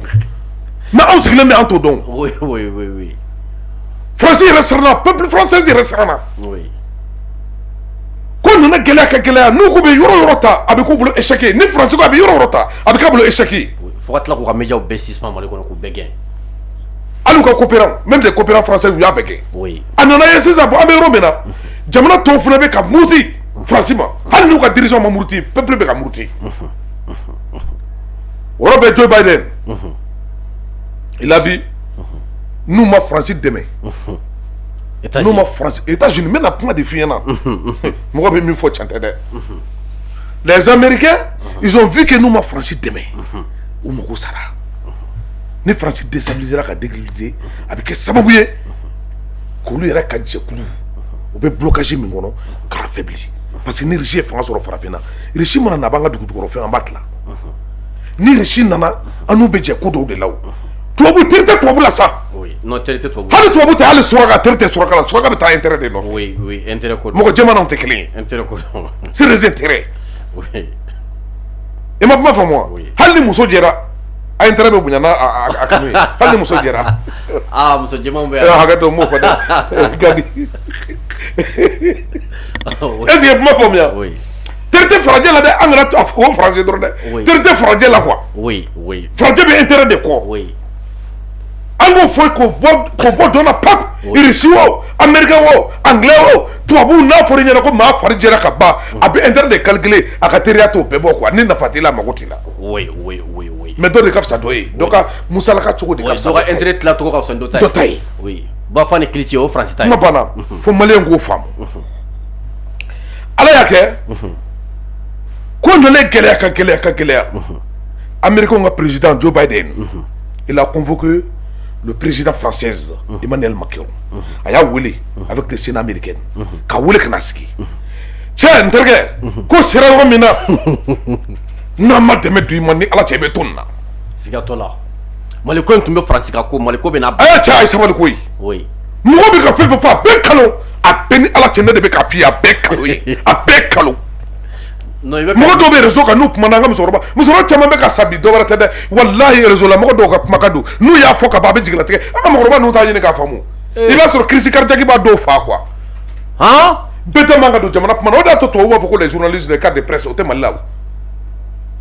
mais anw sigilen bɛ an t'o dɔn oui Faransi yɛrɛ siranna peuple français yɛrɛ siranna ko nana gɛlɛya ka gɛlɛya n'u ko bɛ yɔrɔ yɔrɔ ta a bɛ k'u bolo échec ye ni Faransi ko a bɛ yɔrɔ yɔrɔ ta a bɛ k'a bolo échec ye fo ka tila k'u ka médias bɛɛ suspend Mali kɔnɔ k'u bɛɛ gɛn hali u ka coopérants même des coopérants français u y'a bɛɛ gɛn a nana ye sisan bon an bɛ yɔrɔ min na jamana tɔw fana bɛ ka muruti Faransi ma hali n'u ka dirigeants ma muruti peuple bɛ ka muruti o yɔrɔ bɛ Joe Biden il a vu n'u ma France dɛmɛ n'u ma France États-Unis n bɛna kuma de f'i ɲɛna mɔgɔ bɛ min fɔ can tɛ dɛ les Américains ils ont vu que n'u ma France dɛmɛ u mago sara ni France déstabilisera ka décrédibiliser a bɛ kɛ sababu ye k'olu yɛrɛ ka jɛkulu u bɛ blocage min kɔnɔ k'a affaibli parce que ni Russie ye fanga sɔrɔ farafinna Russie mana na b'an ka dugujukɔrɔfɛn an b'a tila ni Russie nana an n'u bɛ jɛ ko dɔw de la o tubabu teri tɛ tubabu la sa hali tubabu tɛ hali suraka teri tɛ suraka la suraka bɛ taa intérêt de nɔfɛ mɔgɔ jɛmanaw tɛ kelen ye c'est des intérêts i ma kuma faamu wa hali ni muso jɛra a intérêt bɛ bonya n'a kanu ye hali ni muso jɛra muso jɛmanw bɛ yan hakɛ to n m'o fɔ dɛ gadi est-ce que kuma faamuya teri tɛ farajɛ la dɛ an kana to a fɔ ko français dɔrɔn dɛ teri tɛ farajɛ la quoi farajɛ bɛ intérêt de kɔ an b'o fɔ k'o bɔ dɔn na pap Russie o Américain o Anglais o tubabu n'a fɔra i ɲɛna ko maa fari jɛra ka ban a bɛ intérêt de calculer a ka teriya t'o bɛɛ bɔ quoi ni nafa t'i la mago t'i la mais dɔ de ka fisa dɔ ye dɔ ka musalaka cogo de ka fisa dɔ ka intérêt tila cogo ka fisa dɔ ta ye ba fa ni kiriti o France ta ye kuma banna fo maliyɛn k'o faamu ala y'a kɛ ko nana gɛlɛya ka gɛlɛya ka gɛlɛya Américain ka président Joe Biden il a convoqué le président français Emmanuel Macron a y'a wele avec le Sénat américain ka wele ka na sigi cɛ n terikɛ ko sera yɔrɔ min na n'an ma dɛmɛ don i ma ni ala cɛ i bɛ to nin na siga t'o la Mali ko in tun bɛ France ka ko Mali ko bɛ na a y'a cɛ a ye sabali ko ye mɔgɔ bɛ ka fɛn fɛn fɔ a bɛɛ kalo a bɛɛ ni ala cɛ ne de bɛ k'a f'i ye a bɛɛ kalo ye a bɛɛ kalo mɔgɔ dɔw bɛ réseau kan n'u kumana an ka musokɔrɔba caman bɛ ka sa bi dɔwɛrɛ tɛ dɛ walahi réseau la mɔgɔ dɔw ka kumakan don n'u y'a fɔ ka ban a bɛ jigilatigɛ an ka mɔgɔkɔrɔba ninnu t'a ɲini k'a faamu i b'a sɔrɔ crise cardiaque b'a dɔw fa quoi bɛɛ tɛ man ka don jamana kuma na o de y'a to tubabuw b'a fɔ ko les journalistes de carte de presse o tɛ Mali la o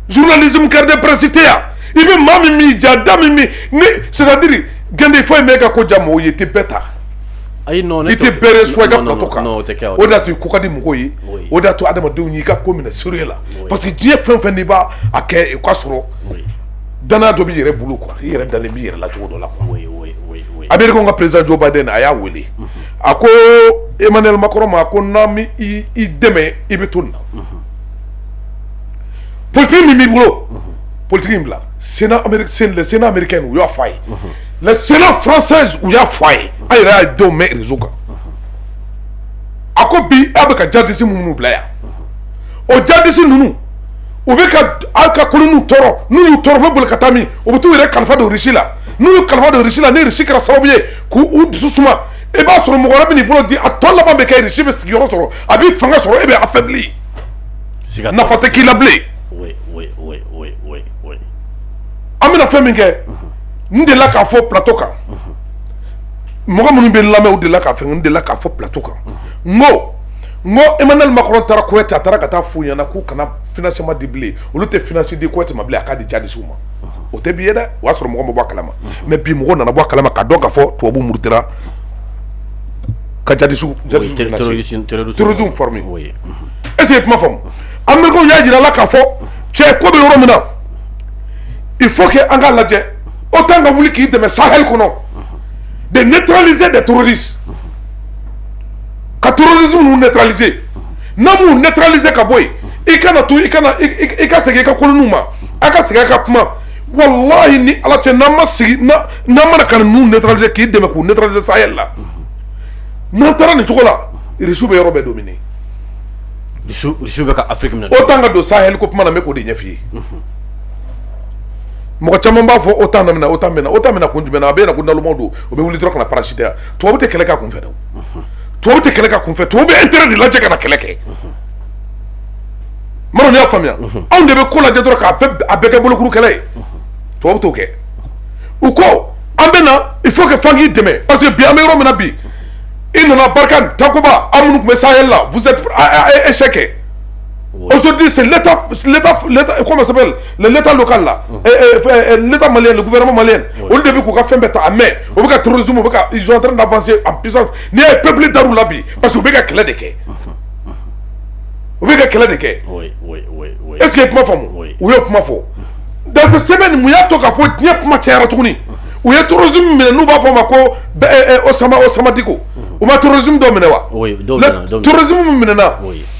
journalisme carte de presse tɛ yan i bɛ maa min min ja da min min ni c'est à dire gɛnde fɔ in bɛ ka ko ja mɔgɔw ye i tɛ bɛɛ ta i tɛ bɛrɛ so i ka plateau kan o de y'a to i ko ka di mɔgɔw ye o de y'a to adamadenw y'i ka ko minɛ sérieux la parce que diɲɛ fɛn o fɛn n'i b'a kɛ i ka sɔrɔ danaya dɔ b'i yɛrɛ bolo quoi i yɛrɛ dalen b'i yɛrɛ la cogo dɔ la quoi Américain ka président Joe Biden a y'a wele a ko Emmanuel Macron ma ko n'an bɛ i dɛmɛ i bɛ to nin na politique min b'i bolo politique in bila le Sénat américain u y'a fɔ a ye le Sénat français u y'a fɔ a ye an yɛrɛ y'a denw mɛn réseau kan a ko bi a bɛ ka jadisi minnu bila yan o jadisi ninnu u bɛ ka aw ka koloniw tɔɔrɔ n'u y'u tɔɔrɔ u bɛ boli ka taa min u bɛ t'u yɛrɛ kalifa don Russie la n'u y'u kalifa don Russie la ni Russie kɛra sababu ye k'u dusu suma i b'a sɔrɔ mɔgɔ wɛrɛ bɛ n'i bolo di a tɔ laban bɛ kɛ Russie bɛ sigiyɔrɔ sɔrɔ a b'i fanga sɔrɔ e bɛ affaibli nafa tɛ k'i la bilen an bɛna fɛn min kɛ n delila k'a fɔ plateau kan mɔgɔ minnu bɛ lamɛn u delila k'a fɛ n delila k'a fɔ plateau kan n ko Emmanuel Macron taara Kuwait a taara ka taa f'u ɲɛna k'u kana financement di bilen olu tɛ finance di Kuwait ma bilen a k'a di jadisiw ma o tɛ bi ye dɛ o y'a sɔrɔ mɔgɔ ma bɔ a kalama mais bi mɔgɔ nana bɔ a kalama k'a dɔn k'a fɔ tubabu murutira ka jadisiw terrorisme formé est-ce que kuma faamu Américains y'a jira la k'a fɔ cɛ ko bɛ yɔrɔ min na il faut que an k'a lajɛ autant ka wuli k'i dɛmɛ Sahel kɔnɔ de neutraliser des terroristes ka terrorisme ninnu neutraliser n'a m'u neutraliser ka bɔ yen i kana to i ka segin i ka koloniw ma a ka segin a ka kuma wallahi ni ala cɛ n'an ma sigi n'an mana ka ninnu neutraliser k'i dɛmɛ k'u neutraliser Sahel la n'an taara nin cogo la Russie bɛ yɔrɔ bɛɛ dominer Russie bɛ ka Afrique minɛ autant ka don Sahel ko kuma na n bɛ k'o de ɲɛf'i ye mɔgɔ caman b'a fɔ OTAN na minɛ OTAN bɛna kun jumɛn na a bɛ na ko nalomaw don o bɛ wuli dɔrɔn ka na parachute yan tubabu tɛ kɛlɛ k'a kun fɛ dɛ tubabu tɛ kɛlɛ k'a kun fɛ tubabu bɛ intérêt de lajɛ ka na kɛlɛ kɛ n m'a dɔn n'i y'a faamuya anw de bɛ ko lajɛ dɔrɔn k'a fɛ a bɛɛ kɛ bolokuru kɛlɛ ye tubabu t'o kɛ u ko an bɛ na il faut que f'an k'i dɛmɛ parce que bi an bɛ yɔrɔ min na bi i nana Barkhane Tankoba aw minnu tun bɛ Sahel la vous êtes échec. Aujourd'hui, c'est l'État, comment ça s'appelle? L'État local là, l'État malien, le gouvernement malien. Au lieu de qu'on a fait mettre à main, on va terrorisme, ils sont en train d'avancer en puissance. Ni un peuple d'Aroulabi, parce qu'on veut qu'à clé de quai. On veut qu'à clé de quai. Oui. Est-ce qu'il y a pas femme? Oui, il y a pas faux. Dans cette semaine, il y a tout à fait, il y a pas matière à tourner. u ye terrorisme minɛ n'u b'a fɔ ma ko Osama Diko u ma terrorisme dɔ minɛ wa terrorisme min minɛna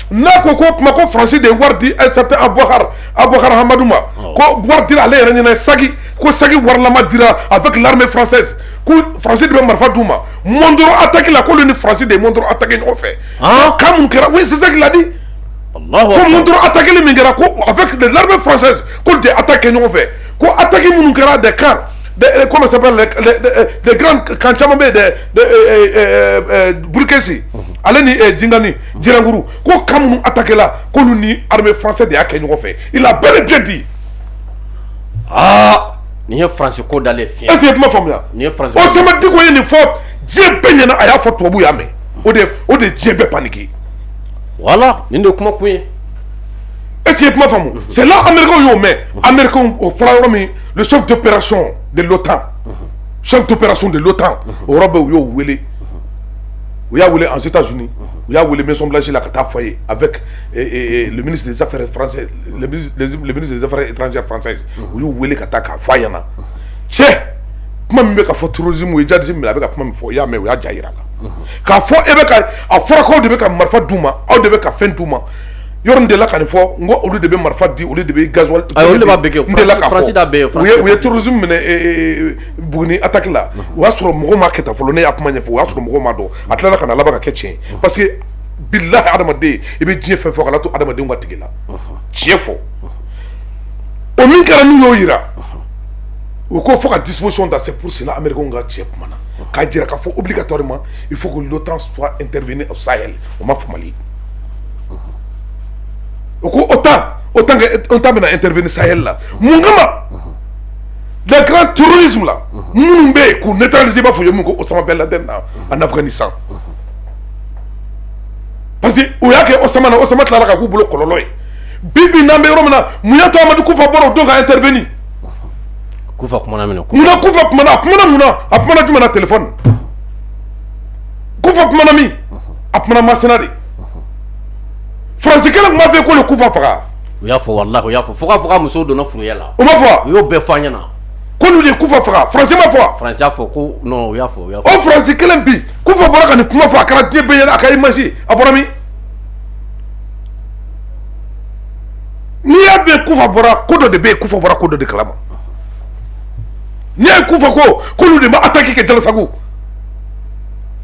n'a ko kuma ko France de ye wari di un certain Aboubacar Hamadou ma ko wari dira ale yɛrɛ ɲɛna sagi ko sagi warilama dira avec l'armée française ko France de bɛ marifa d'u ma Mondoro attaque la k'olu ni France de ye Mondoro attaque ɲɔgɔn fɛ kan mun kɛra oui c'est ça qu'il a dit ko Mondoro attaque min kɛra ko avec l'armée française ko de attaque ɲɔgɔn fɛ ko attaque minnu kɛra des camps comment ça s'appelle les grands camps caman bɛ Burkesi ale ni Djingani Djiranguru ko camp minnu attaque la k'olu ni armée française de y'a kɛ ɲɔgɔn fɛ il a bel et bien dit nin ye France ko dalen fiɲɛ est-ce que kuma faamuya Osama Diko ye nin fɔ diɲɛ bɛɛ ɲɛna a y'a fɔ tubabu y'a mɛn o de diɲɛ bɛɛ paniqué voilà nin de kuma kun ye est-ce que kuma faamu c'est là américains y'o mɛn américains o fɔra yɔrɔ min le chef d'opération de l'OTAN chef d'opération de l'OTAN o yɔrɔ bɛɛ u y'o wele u y'a wele aux États-Unis u y'a wele Maison Blanche la ka taa fɔ ye avec le ministre des affaires français le ministre des affaires étrangères françaises u y'u wele ka taa k'a fɔ a ɲɛna cɛ kuma min bɛ ka fɔ terrorisme o ye djihadisme a bɛ ka kuma min fɔ i y'a mɛn u y'a ja yira la k'a fɔ e bɛ ka a fɔra k'aw de bɛ ka marifa d'u ma aw de bɛ ka fɛn d'u ma yɔrɔ nin de la ka nin fɔ n ko olu de bɛ marifa di olu de bɛ gasoil olu de b'a bɛɛ kɛ n de la k'a fɔ u ye terrorisme minɛ Buguni attaque la o y'a sɔrɔ mɔgɔw ma kɛ tan fɔlɔ ne y'a kuma ɲɛfɔ o y'a sɔrɔ mɔgɔw ma dɔn a tilala ka na laban ka kɛ tiɲɛ parce que bilahi adamaden i bɛ diɲɛ fɛn fɛn kana to adamadenw ka tigi la tiɲɛ fɔ o min kɛra n'u y'o yira u ko fo ka disposition ta c'est pour cela américains ka tiɲɛ kuma na k'a jira k'a fɔ obligatoirement il faut que l'OTAN soit intervenir au Sahel o ma fɔ Mali o ko OTAN bɛna intervenir Sahel la mun kama le grand terrorisme la minnu bɛ yen k'u neutraliser i b'a fɔ u ye mun ko Osama Ben Laden na en Afghanistan parce que u y'a kɛ Osama tilala ka k'u bolo kɔlɔlɔ ye bi n'an bɛ yɔrɔ min na mun y'a to Amadu Kufa bɔra o don ka intervenir Kufa kumana minɛ munna Kufa kumana a kumana mun na a kumana jumɛn na téléphone Kufa kumana min a kumana Masina de France kelen kuma fɛ ko le Kufa faga u y'a fɔ wallahi u y'a fɔ fo k'a fɔ ka musow donna furuya la o ma fɔ u y'o bɛɛ fɔ an ɲɛna ko olu de ye Kufa faga France ma fɔ France y'a fɔ ko non u y'a fɔ o France kelen bi Kufa bɔra ka nin kuma fɔ a kɛra diɲɛ bɛɛ ɲɛna a ka image a bɔra min n'i y'a bɛn Kufa bɔra ko dɔ de bɛ yen Kufa bɔra ko dɔ de kalama n'i y'a ye Kufa ko k'olu de ma attaque kɛ Jalasago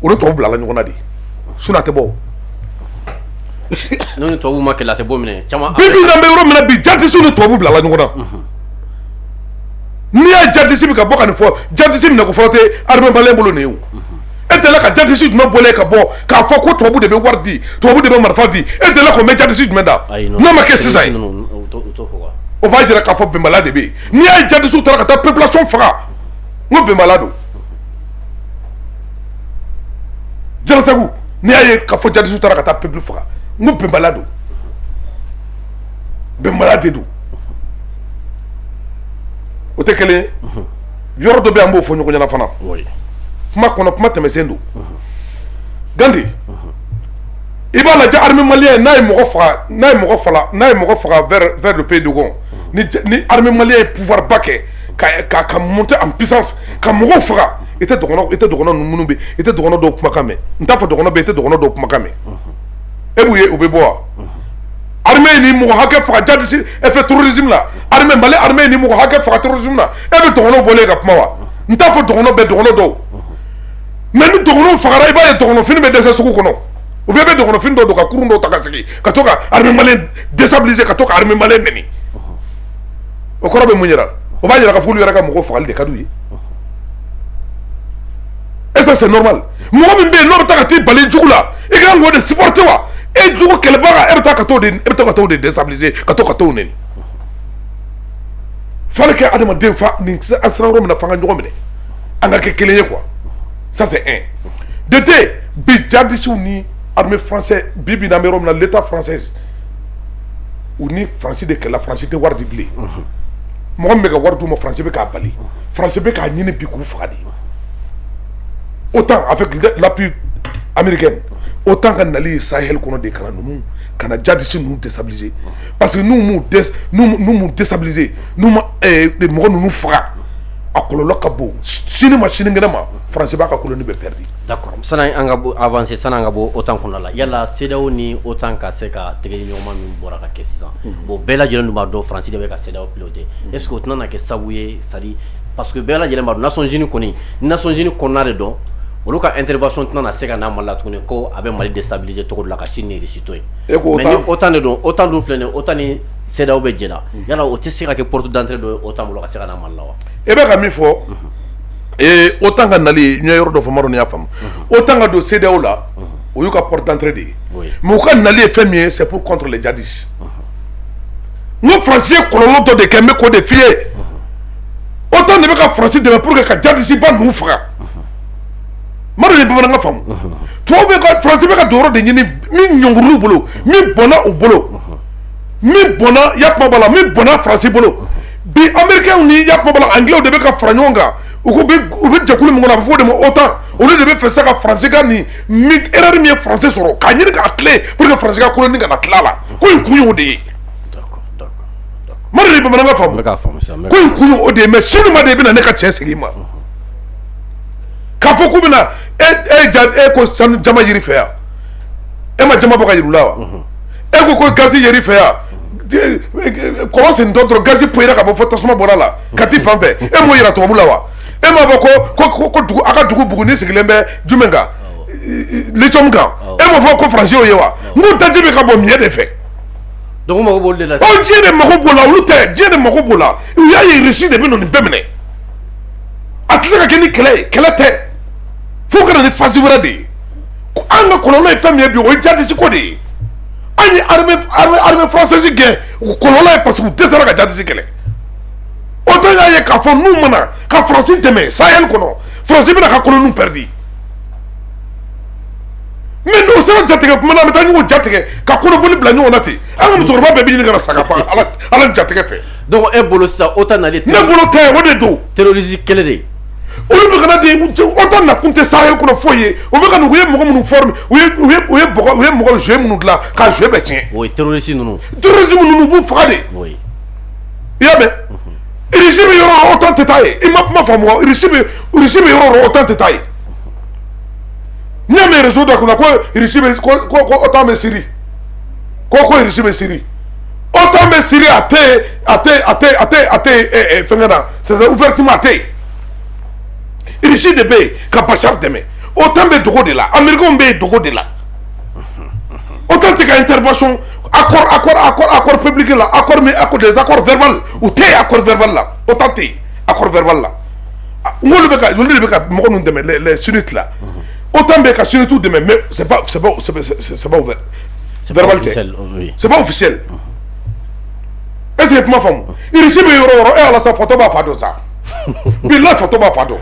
o de tɔw bilala ɲɔgɔn na de sinon a tɛ bɔ n'o ni tubabu ma kɛlɛ a tɛ bɔ minɛ caman bi n'an bɛ yɔrɔ min na bi jadisiw ni tubabu bilala ɲɔgɔn na n'i y'a jadisi bi ka bɔ ka nin fɔ jadisi minɛ ko fɔlɔ tɛ armée malien bolo nin ye o e tɛ la ka jadisi jumɛn bɔlen ka bɔ k'a fɔ ko tubabu de bɛ wari di tubabu de bɛ marifa di e tɛ la k'o mɛn jadisi jumɛn da n'a ma kɛ sisan ye o b'a jira k'a fɔ bɛnbaliya de bɛ yen n'i y'a ye jadisiw taara ka taa population faga n ko bɛnbaliya don Jalasago n'i y'a ye k'a fɔ jadisiw taara ka taa peuple faga n ko bɛnbaliya don bɛnbaliya de don o tɛ kelen ye yɔrɔ dɔ bɛ yen an b'o fɔ ɲɔgɔn ɲɛna fana kuma kɔnɔ kuma tɛmɛsen don Gandi i b'a lajɛ armée malien n'a ye mɔgɔ faga vers le pays de Gabon ni armée malien ye pouvoir ba kɛ ka monter en puissance ka mɔgɔw faga i tɛ dɔgɔnɔ minnu bɛ i tɛ dɔgɔnɔ dɔw kumakan mɛn n t'a fɔ dɔgɔnɔ bɛ i tɛ dɔgɔnɔ dɔw kumakan mɛn e b'u ye u bɛ bɔ wa armée ni mɔgɔ hakɛ faga jadisi e fɛ terrorisme la Mali armée ni mɔgɔ hakɛ faga terrorisme la e bɛ dɔgɔnɔ bɔlen ka kuma wa n t'a fɔ dɔgɔnɔ bɛɛ dɔgɔnɔ dɔw mais ni dɔgɔnɔ fagara i b'a ye dɔgɔnɔfini bɛ dɛsɛ sugu kɔnɔ u bɛɛ bɛ dɔgɔnɔfini dɔ don ka kurun dɔw ta ka sigi ka to ka armée malien déstabiliser ka to ka armée malien nɛni o kɔrɔ bɛ mun yira o b'a yira k'a fɔ olu yɛrɛ ka mɔgɔ fagali de ka d'u ye et ça c'est normal mɔgɔ min bɛ yen n'o bɛ taa ka t'i bali jugu la i ka kan k'o de supporter wa e jugu kɛlɛbaga e bɛ taa ka t'o de déstabiliser ka to ka t'o nɛni f'ale kɛ adamaden fa nin an sera yɔrɔ min na f'an ka ɲɔgɔn minɛ an ka kɛ kelen ye quoi ça c'est un de deux bi jadisiw ni armée française bi n'an bɛ yɔrɔ min na l'état française u ni France de kɛlɛla France tɛ wari di bilen mɔgɔ min bɛ ka wari d'u ma France bɛ k'a bali France bɛ k'a ɲini bi k'u faga de autant avec l'appui américain autant ka nali Sahel kɔnɔ de kana ninnu kana jadisi ninnu déstabiliser parce que n'u m'u déstabiliser n'u ma mɔgɔ ninnu faga a kɔlɔlɔ ka bon sini ma sinikɛnɛ ma France b'a ka colonie bɛ perdu. D'accord sani an ka avancer sani an ka bɔ OTAN kɔnɔ la yala CEDEAO ni OTAN ka se ka tɛgɛɲɔgɔnma min bɔra ka kɛ sisan bon bɛɛ lajɛlen dun b'a dɔn France de bɛ ka CEDEAO piloter est-ce que o tɛna na kɛ sababu ye c'est à dire parce que bɛɛ lajɛlen b'a dɔn Nations Unies kɔni Nations Unies kɔnɔna de dɔn olu ka intervention tɛna na se ka n'a Mali la tuguni ko a bɛ Mali déstabiliser cogo dɔ la ka Chine ni Russie to yen mais ni OTAN de don OTAN dun filɛ nin ye OTAN ni CEDEAO bɛ jɛ la yala o tɛ se ka kɛ porte d'entrée dɔ ye OTAN bolo ka se ka na Mali la wa. E bɛ ka min fɔ OTAN ka nali n ye yɔrɔ dɔ fɔ Maro ni y'a faamu OTAN ka don CEDEAO la o y'u ka porte d'entrée de ye mais u ka nali ye fɛn min ye c'est pour contre les djihadistes n ko France ye kɔlɔlɔ dɔ de kɛ n bɛ k'o de f'i ye OTAN de bɛ ka France dɛmɛ pour que ka djihadiste ba ninnu faga Maro ni bamanankan faamu tubabu bɛ ka France bɛ ka don yɔrɔ de ɲini min ɲɔngirila u bolo min bɔnna u bolo min bɔnna yakuma b'a la min bɔnna France bolo bi américains ni yakuma b'a la anglais de bɛ ka fara ɲɔgɔn kan u bɛ jɛkulu min kɔnɔ a bɛ fɔ o de ma OTAN olu de bɛ fɛ sa ka France ka nin erreur min ye France sɔrɔ k'a ɲini k'a tile pour que France ka colonie kana tila a la ko in kun ye o de ye Maro ni bamanankan faamu ko in kun ye o de ye mais sini ma de bɛ na ne ka cɛ segin ma k'a fɔ k'u bɛ na e ko sanu jama yiri fɛ yan e ma jama bɔ ka yir'u la wa e ko gazi yiri fɛ yan kɔlɔn sen dɔrɔn gazi poyira ka bɔ fɔ tasuma bɔra la Kati fan fɛ e m'o yira tubabu la wa e m'a fɔ ko dugu a ka dugu Buguni sigilen bɛ jumɛn kan Lithium kan e m'a fɔ ko France y'o ye wa n ko daji bɛ ka bɔ miɲɛ de fɛ donc u mago b'olu de la diɲɛ de mago b'o la olu tɛ diɲɛ de mago b'o la u y'a ye Russie de bɛ na nin bɛɛ minɛ a tɛ se ka kɛ ni kɛlɛ ye kɛlɛ tɛ fo ka na ni phase wɛrɛ de ye an ka kɔlɔlɔ ye fɛn min ye bi o ye djihadiste ko de ye an ye armée française gɛn kɔlɔlɔ ye parce que u dɛsɛra ka djihadiste kɛlɛ OTAN y'a ye k'a fɔ n'u mana ka France dɛmɛ Sahel kɔnɔ France bɛna ka colonie perdu mais n'o sera jatigɛ kuma na an bɛ taa ɲɔgɔn jatigɛ ka kɔnɔboli bila ɲɔgɔn na ten an ka musokɔrɔba bɛɛ bɛ ɲini ka na sa ka ban ala ni jatigɛ fɛ donc e bolo sisan OTAN nalen ne bolo tɛ o de don terroriste kɛlɛ de olu bɛ kana de OTAN nakun tɛ Sahel kɔnɔ foyi ye u bɛ ka u ye mɔgɔ minnu former u ye mɔgɔ jouer minnu dilan ka jouer bɛɛ tiɲɛ o ye terroriste ninnu u b'u faga de i y'a mɛn Russie bɛ yɔrɔ o OTAN tɛ taa ye i ma kuma faamu wa Russie bɛ yɔrɔ o OTAN tɛ taa ye n'i y'a mɛn réseau dɔ kunna ko Russie bɛ ko OTAN bɛ Syrie ko Russie bɛ Syrie OTAN bɛ Syrie a tɛ fɛnkɛ na c'est ouvertement a tɛ yen Russie de bɛ yen ka Bachar dɛmɛ OTAN bɛ dogo de la américains bɛ yen dogo de la OTAN tɛ ka intervention accord public la des accords verbal u tɛ yen accord verbal la OTAN tɛ yen accord verbal la olu de bɛ ka mɔgɔ ninnu dɛmɛ les sunnites la OTAN bɛ ka sunnites dɛmɛ mais c'est pas ouvert verbal tɛ c'est pas officiel est-ce que kuma faamu Russie bɛ yɔrɔ o yɔrɔ e ala sa photo b'a fa dɔn sa bilahi photo b'a fa dɔn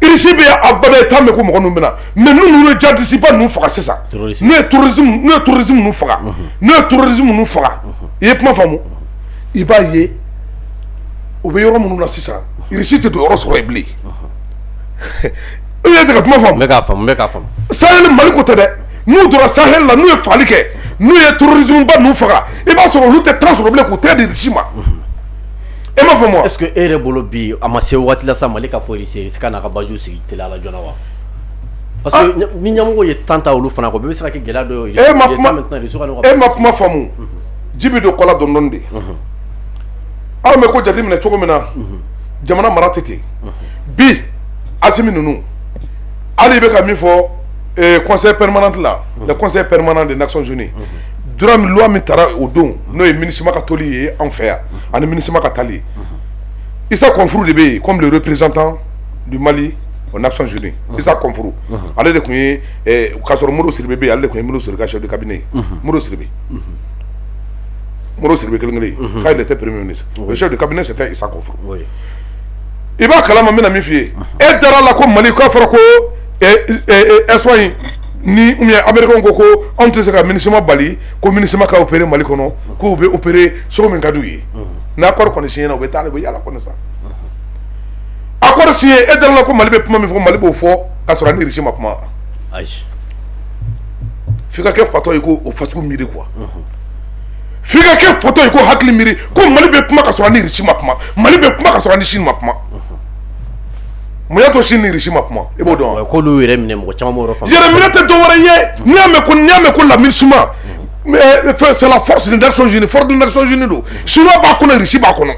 Russie bɛ a bada tan mɛn ko mɔgɔ ninnu bɛ na mais n'u ye djihadiste ba ninnu faga sisan n'u ye terrorisme ninnu faga i ye kuma faamu i b'a ye u bɛ yɔrɔ minnu na sisan Russie tɛ don yɔrɔ sɔrɔ yen bilen i ye tɛ ka kuma faamu. n bɛ k'a faamu. Sahel Mali ko tɛ dɛ n'u donna Sahel la n'u ye fagali kɛ n'u ye terrorisme ba ninnu faga i b'a sɔrɔ olu tɛ temps sɔrɔ bilen k'u tɛgɛ di Russie ma. E m'a faamu wa. est-ce que e yɛrɛ bolo bi a ma se waati la sa Mali ka fɔ Russie ka n'a ka base sigi teliya la joona wa. parce que ni ɲɛmɔgɔ ye temps ta olu fana kɔ bɛɛ bɛ se ka kɛ gɛlɛya dɔ ye. e ma kuma faamu ji bɛ don kɔ la dɔɔni dɔɔni de. aw mɛ ko jateminɛ cogo min na jamana mara tɛ ten bi Assimi ninnu hali i bɛ ka min fɔ conseil permanent la le conseil permanent des Nations Unies droit min loi min taara o don n'o ye MINUSMA ka toli ye an fɛ yan ani MINUSMA ka taali Issa Konfuru de bɛ yen comme le représentant du Mali aux Nations Unies Issa Konfuru ale de tun ye k'a sɔrɔ Modibo Sidibe bɛ yen ale de tun ye ministre ka chef de cabinet ye Modibo Sidibe kelen kelen quand il était premier ministre le chef de cabinet c'était Issa Konfuru i b'a kalama n bɛna min f'i ye e dara la ko Mali k'a fɔra ko Espagne ni ou bien américain ko ko anw tɛ se ka MINUSMA bali ko MINUSMA ka opérer Mali kɔnɔ k'u bɛ opérer cogo min ka d'u ye n'accord kɔni signé na u bɛ taa u bɛ yala kɔni sa accord signé e dara la ko Mali bɛ kuma min fɔ Mali b'o fɔ k'a sɔrɔ a ni Russie ma kuma f'i ka kɛ fatɔ ye ko o fasugu miiri quoi f'i ka kɛ photo ye ko hakili miiri ko Mali bɛ kuma ka sɔrɔ ni Russie ma kuma Mali bɛ kuma ka sɔrɔ ni Chine ma kuma mun y'a to Chine ni Russie ma kuma i b'o dɔn wa k'olu yɛrɛ minɛ mɔgɔ caman b'o yɔrɔ faamu yɛrɛ minɛ tɛ dɔwɛrɛ ye n'i y'a mɛn ko Lamine Souma c'est la force des Nations Unies force des Nations Unies don Chinois b'a kɔnɔ Russie b'a kɔnɔ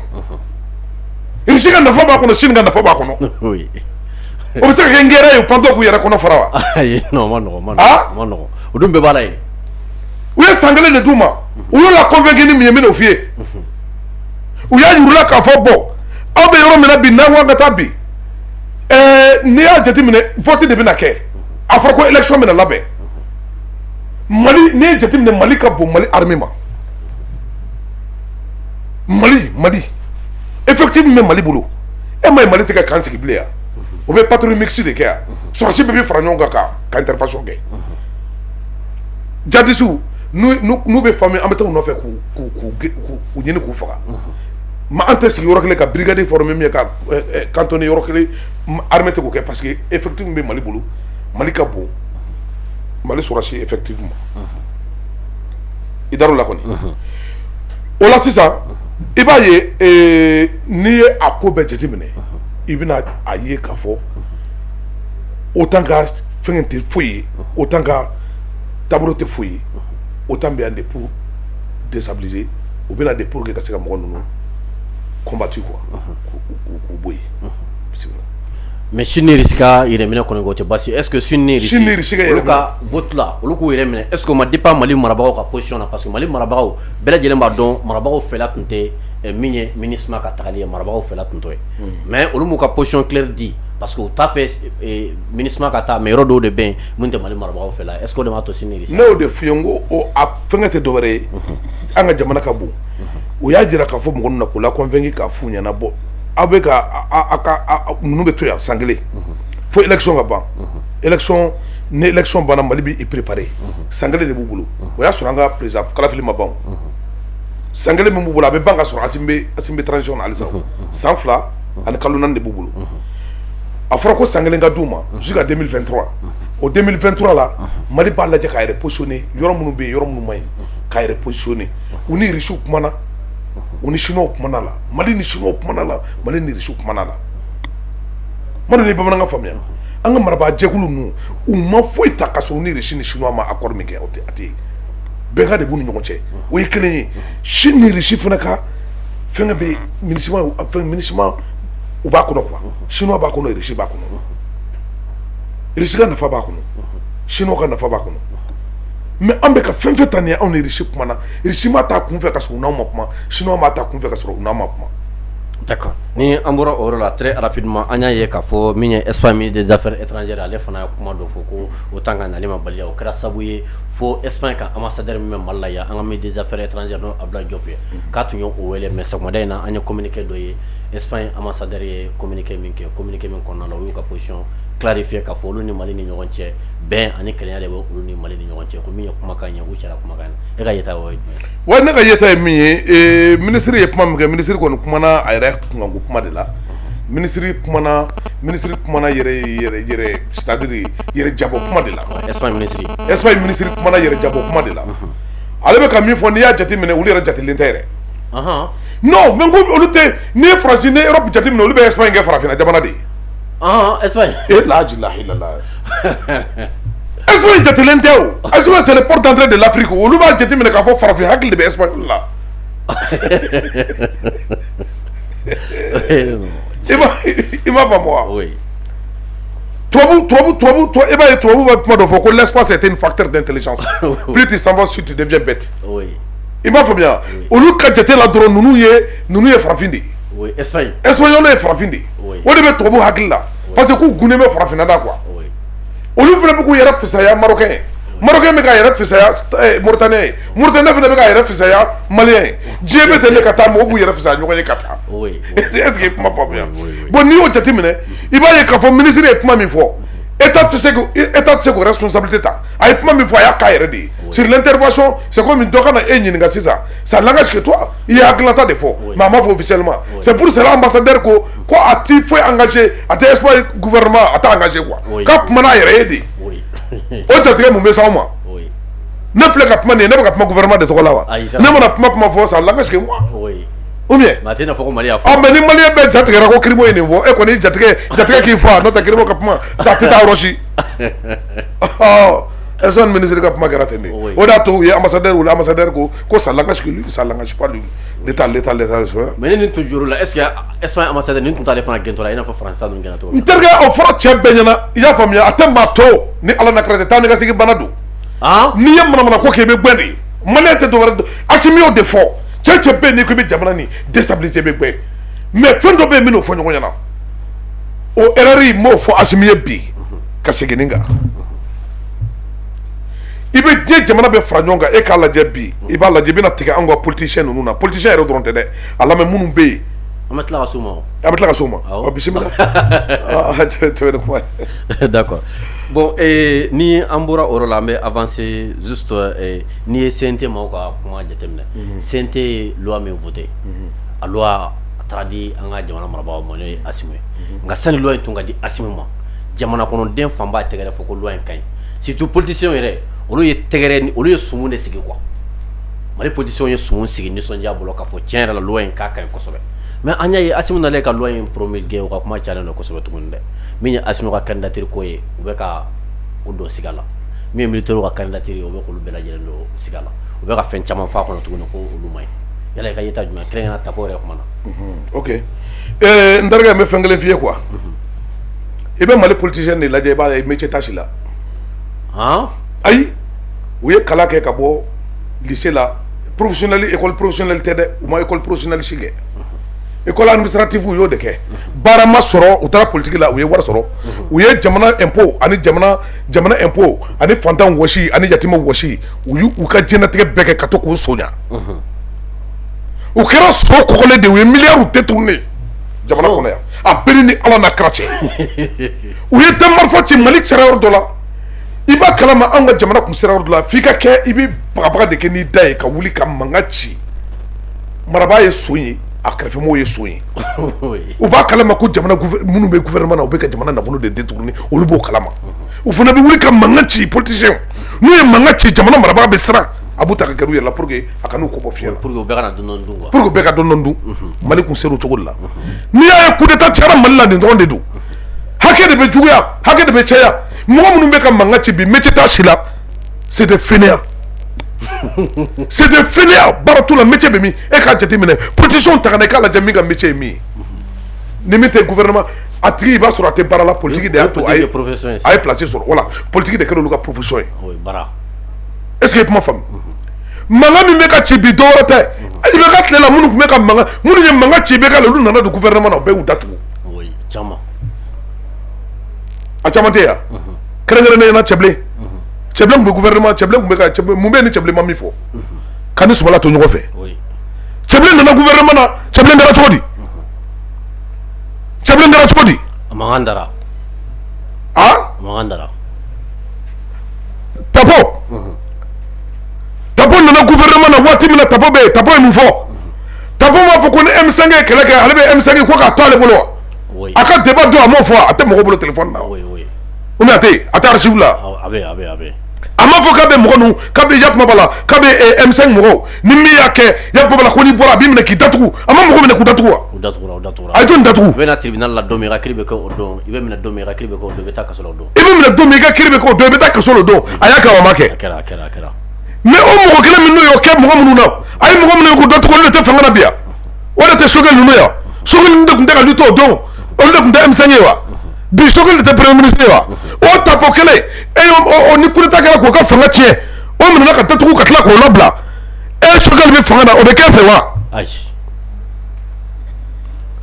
Russie ka nafa b'a kɔnɔ Chine ka nafa b'a kɔnɔ o bɛ se ka kɛ n gɛrɛ ye pantɔ k'u yɛrɛ kɔnɔ fara wa ayi non ma nɔgɔ o dun bɛɛ b'a la yen u ye san kelen de d'u ma u y'u la convaincre ni min ye n bɛn'o f'i ye u y'a yir'u la k'a fɔ bɔn aw bɛ yɔrɔ min na bi n'an ko ka taa bi n'i y'a jateminɛ vote de bɛna kɛ a fɔra ko élection bɛna labɛn Mali n'i ye jateminɛ Mali ka bon Mali armée ma Mali effectif min bɛ Mali bolo e ma ye Mali tɛ ka kan sigi bilen yan o bɛ patrouille mixte de kɛ yan sɔrɔsi bɛɛ bɛ fara ɲɔgɔn kan ka intervention kɛ jadisiw n'u bɛ fami an bɛ taa u nɔfɛ k'u ɲini k'u faga ma an tɛ sigi yɔrɔ kelen ka brigade former min ye ka cantonner yɔrɔ kelen armée tɛ k'o kɛ parce que effectif min bɛ Mali bolo Mali ka bon Mali sɔrɔsi effectivement i dar'o la kɔni o la sisan i b'a ye n'i ye a ko bɛɛ jateminɛ i bɛna a ye k'a fɔ autant ka fɛn tɛ foyi ye autant ka tableau tɛ foyi ye autant bɛ yan de pour déstabiliser u bɛna de pour que ka se ka mɔgɔ ninnu combattre quoi k'u bɔ yen mais Chine ni Russie ka yɛrɛminɛ kɔni o tɛ baasi est ce que Chine ni Russie ka olu ka vote la olu k'u yɛrɛ minɛ est ce que o ma dépend Mali marabagaw ka position na parce que Mali marabagaw bɛɛ lajɛlen b'a dɔn marabagaw fɛla tun tɛ min ye MINUSMA ka tagali ye marabagaw fɛla tun t'o ye mais olu m'u ka position claire di parce que u t'a fɛ MINUSMA ka taa mais yɔrɔ dɔw de bɛ yen mun tɛ Mali marabagaw fɛla est ce que o de m'a to Chine ni Russie ne y'o de f'i ye n ko a fɛnkɛ tɛ dɔwɛrɛ ye an ka jamana ka bon u y'a jira k'a fɔ mɔgɔ ninnu na k'u la convaincre k'a f'u ɲɛna bɔ aw bɛ ka ninnu bɛ to yan san kelen fo élection ka ban élection ni élection banna Mali b'i préparer san kelen de b'u bolo o y'a sɔrɔ an ka président Kalafili ma ban san kelen min b'u bolo a bɛ ban ka sɔrɔ Assimi bɛ transition na halisa san 2 ani kalo 4 de b'u bolo a fɔra ko san kelen ka d'u ma jusqu'à 2023 o 2023 la Mali b'a lajɛ k'a yɛrɛ positionner yɔrɔ minnu bɛ yen yɔrɔ minnu man ɲi k'a yɛrɛ positionner u ni Russiw kumana u ni Chinois kumana la Mali ni Chinois kumana la Mali ni Russiw kumana la ma dɔn ni bamanankan faamuya an ka marabaa jɛkulu ninnu u ma foyi ta ka sɔrɔ u ni Russie ni Chinois ma accord min kɛ a tɛ yen bɛnkan de b'u ni ɲɔgɔn cɛ o ye kelen ye Chine ni Russie fana ka fɛnkɛ bɛ MINUSMA u b'a kɔnɔ quoi Chinois b'a kɔnɔ Russie b'a kɔnɔ Russie ka nafa b'a kɔnɔ Chinois ka nafa b'a kɔnɔ mais an bɛ ka fɛn fɛn ta nin ye anw ni Russie kumana Russie ma ta kun fɛ ka sɔrɔ u n'anw ma kuma Chinois ma ta kun fɛ ka sɔrɔ u n'anw ma kuma. D'accord ni an bɔra o yɔrɔ la très rapidement an y'a ye k'a fɔ min ye Espagne ministre des affaires étrangères ale fana ye kuma dɔ fɔ ko o temps ka nali ma baliya o kɛra sababu ye fo Espagne ka ambassadeur min bɛ Mali la yan an ka ministre des affaires étrangères n'o Abdoulaye Diop ye k'a tun ye o wele mais sɔgɔmada in na an ye communiqué dɔ ye Espagne ambassadeur ye communiqué min kɛ communiqué min kɔnɔna la o y'u ka position clarifier k'a fɔ olu ni Mali ni ɲɔgɔn cɛ bɛn ani kelenya de bɛ olu ni Mali ni ɲɔgɔn cɛ ko min ye kumakan ye u cɛla kumakan na e ka yeta o ye jumɛn wa ne ka yeta ye min ye ministre ye kuma min kɛ ministre kɔni kumana a yɛrɛ kunkanko kuma de la ministre kumana yɛrɛ c'est-à-dire yɛrɛ jabɔ kuma de la Espagne ministre kumana yɛrɛ jabɔ kuma de la ale bɛ ka min fɔ n'i y'a jateminɛ olu yɛrɛ jatelen tɛ yɛrɛ non mais ko olu tɛ n'i ye Faransi ni Europe jateminɛ olu bɛ Espagne kɛ farafinna jamana de ye Espagne Espagne jatelen tɛ o Espagne c'est le porte d'entrée de l'Afrique olu b'a jateminɛ k'a fɔ farafin hakili de bɛ Espagne la i m'a faamu wa tubabu i b'a ye tubabu bɛ kuma dɔ fɔ ko l'espace est un facteur d'intelligence plus tu s'en vas sur tu deviens bête i m'a faamuya olu ka jate la dɔrɔn ninnu ye farafin de ye Espagnol ye farafin de ye o de bɛ tubabu hakili la parce que k'u gunnen bɛ farafinna da quoi olu fana bɛ k'u yɛrɛ fisaya Marocain ye Marocain bɛ k'a yɛrɛ fisaya Mauritanien ye Mauritanien fana bɛ k'a yɛrɛ fisaya Malien ye diɲɛ bɛ ten de ka taa mɔgɔw b'u yɛrɛ fisaya ɲɔgɔn ye ka taa est-ce que kuma faamuya bon n'i y'o jateminɛ i b'a ye k'a fɔ ministre ye kuma min fɔ État tɛ se k'o responsabilité ta a ye kuma min fɔ a y'a k'a yɛrɛ de ye sur l'intervention c'est comme dɔ ka na e ɲininka sisan ça n'engage que toi i ye hakilinata de fɔ mais a ma fɔ officiellement c'est pour cela ambassadeur ko a ti foyi engagé a tɛ Espagne gouvernement a t'a engagé quoi k'a kuma n'a yɛrɛ ye de o jatigɛ mun bɛ s'anw ma ne filɛ ka kuma nin ye ne bɛ ka kuma gouvernement de tɔgɔ la wa ne mana kuma fɔ ça l'engage que moi ou bien mais tɛ n'a fɔ ko Mali y'a fɔ mais ni maliyɛn bɛɛ jatigɛra ko Kirimo ye nin fɔ e kɔni jatigɛ k'i fɔ n'o tɛ Kirimo ka kuma ça tɛ taa yɔrɔ si est-ce que ministre ka kuma kɛra ten de o de y'a to u ye ambassadeur ko ça l'engage que lui ça l'engage pas lui l'état mais ni tun juru la est-ce que Espagne ambassadeur ni tun t'ale fana gɛntɔ la i n'a fɔ France ta ninnu gɛnna cogo min n terikɛ o fɔra cɛ bɛɛ ɲɛna i y'a faamuya a tɛ maa to ni Ala na kɛra tɛ taa ni ka segin bana don n'i ye manamana ko kɛ i bɛ gɛn de maliyɛn tɛ dɔwɛrɛ dɔn Assimi y'o de fɔ cɛ bɛɛ n'i ko i bɛ jamana nin déstabiliser i bɛ gɛn mais fɛn dɔ bɛ yen n bɛn'o fɔ ɲɔgɔn ɲɛna o erreur n m'o fɔ Assimi ye bi ka segin nin kan i bɛ diɲɛ jamana bɛ fara ɲɔgɔn kan e k'a lajɛ bi i b'a lajɛ i bɛna tigɛ anw ka politicien ninnu na politicien yɛrɛ dɔrɔn tɛ dɛ a lamɛn minnu bɛ yen an bɛ tila ka s'o ma an bɛ tila ka s'o ma bisimila d'accord bon ni an bɔra o yɔrɔ la an bɛ avancer juste n'i ye CNT maaw ka kuma jateminɛ CNT ye loi min voté a loi a taara di an ka jamana marabagaw ma n'o ye Assimi ye nka sani loi in tun ka di Assimi ma jamana kɔnɔden fanba ye tɛgɛrɛ fɔ ko loi in ka ɲi surtout politiciens yɛrɛ olu ye tɛgɛrɛ olu ye sumun de sigi quoi Mali politiciens ye sumun sigi nisɔndiya bolo k'a fɔ tiɲɛ yɛrɛ la loi in k'a ka ɲi kosɛbɛ mais an y'a ye Assimi nalen ka loi in promulguer o ka kuma cayalen don kosɛbɛ tuguni dɛ min ye Assimi ka candidature ko ye u bɛ ka o don siga la min ye militaire ka candidature ye u bɛ k'olu bɛɛ lajɛlen don siga la u bɛ ka fɛn caman fɔ a kɔnɔ tuguni ko olu man ɲi yala i ka yeta jumɛn kɛrɛnkɛrɛnnenya Tako yɛrɛ kuma na ok n terikɛ n bɛ fɛn kelen f'i ye quoi i bɛ Mali politicien de lajɛ i b'a ye métier tâche la ayi u ye kalan kɛ ka bɔ lycée la professionnel école professionnelle tɛ dɛ u ma école professionnelle si kɛ école administrative u y'o de kɛ baara ma sɔrɔ u taara politique la u ye wari sɔrɔ u ye jamana impôt ani jamana impôt ani fantan wɔsi ani yatimɛ wɔsi u y'u ka diɲɛlatigɛ bɛɛ kɛ ka to k'u soɲa u kɛra so kɔgɔlen de u ye miliyariw détourné jamana kɔnɔ yan a bɛɛ ni Ala n'a kira cɛ u ye marifa ci Mali sera yɔrɔ dɔ la i b'a kalama anw ka jamana kun sera yɔrɔ dɔ la f'i ka kɛ i bɛ bagabaga de kɛ n'i da ye ka wuli ka mankan ci marabaa ye so ye a kɛrɛfɛmɔgɔw ye so ye u b'a kalama ko jamana minnu bɛ gouvernement na u bɛ ka jamana nafolo de détourner olu b'o kalama u fana bɛ wuli ka mankan ci politiciens n'u ye mankan ci jamana marabaga bɛ siran a b'u ta ka gɛrɛ u yɛrɛ la pour que a kana u kɔ bɔ fiɲɛ la pour que u bɛɛ kana dɔn dun quoi pour que u bɛɛ ka dɔn dun Mali kun sera o cogo de la n'i y'a ye coup d'état cayara Mali la nin dɔrɔn de don hakɛ de bɛ juguya hakɛ de bɛ caya mɔgɔ minnu bɛ ka mankan ci bi métier t'a si la c'est des fainéants c'est des fainéants baara t'u la métier bɛ min e k'a jateminɛ politicien ta ka na i k'a lajɛ min ka métier ye min ye ni min tɛ gouvernement a tigi i b'a sɔrɔ a tɛ baara la politique de y'a to a ye place sɔrɔ voilà politique de kɛra olu ka profession ye est ce que i kuma faamu mankan min bɛ ka ci bi dɔwɛrɛ tɛ i bɛ ka tile la minnu tun bɛ ka mankan minnu ye mankan ci bɛ ka la olu nana don gouvernement na u bɛɛ y'u datugu a caman tɛ yan kɛrɛnkɛrɛnnenya la Cɛbilen tun bɛ gouvernement Cɛbilen tun bɛ ka mun bɛ ni Cɛbilen ma min fɔ ka ni Sumala to ɲɔgɔn fɛ Cɛbilen nana gouvernement na Cɛbilen kɛra cogo di Cɛbilen kɛra cogo di a mankan dara Tako nana gouvernement na waati min na Tako bɛ yen Tako ye mun fɔ Tako m'a fɔ ko ni M5 ye kɛlɛ kɛ ale bɛ M5 ko k'a to ale bolo wa a ka débat don a m'o fɔ a tɛ mɔgɔw bolo téléphone na ou bien a tɛ yen a tɛ archive la a m'a fɔ k'a bɛ mɔgɔ ninnu k'a bɛ Yakumaba la k'a bɛ M5 mɔgɔw ni min y'a kɛ Yakumaba la ko n'i bɔra a b'i minɛ k'i datugu a ma mɔgɔ minɛ k'u datugu wa a ye jɔnni datugu i bɛ na tribunal la don min i ka kiiri bɛ kɛ o don i bɛ minɛ don min i ka kiiri bɛ kɛ o don i bɛ taa kaso la o don i bɛ minɛ don min i ka kiiri bɛ kɛ o don i bɛ taa kaso la o don a y'a kɛ wa a ma kɛ a kɛra mais o mɔgɔ kelen min n'o y'o kɛ mɔgɔ minnu na a ye mɔgɔ minnu k'u datugu olu de tɛ fanga na bi yan o de tɛ Sogɛli ninnu yan Sogɛli de tun tɛ ka lutte o don olu de tun tɛ M5 ye wa bi Sogɛli de tɛ premier ministre ye wa o Tako kelen ni coup d'état kɛra k'o ka fanga tiɲɛ o minɛna ka datugu ka tila k'o labila Sogɛli bɛ fanga na o bɛ kɛ fɛ wa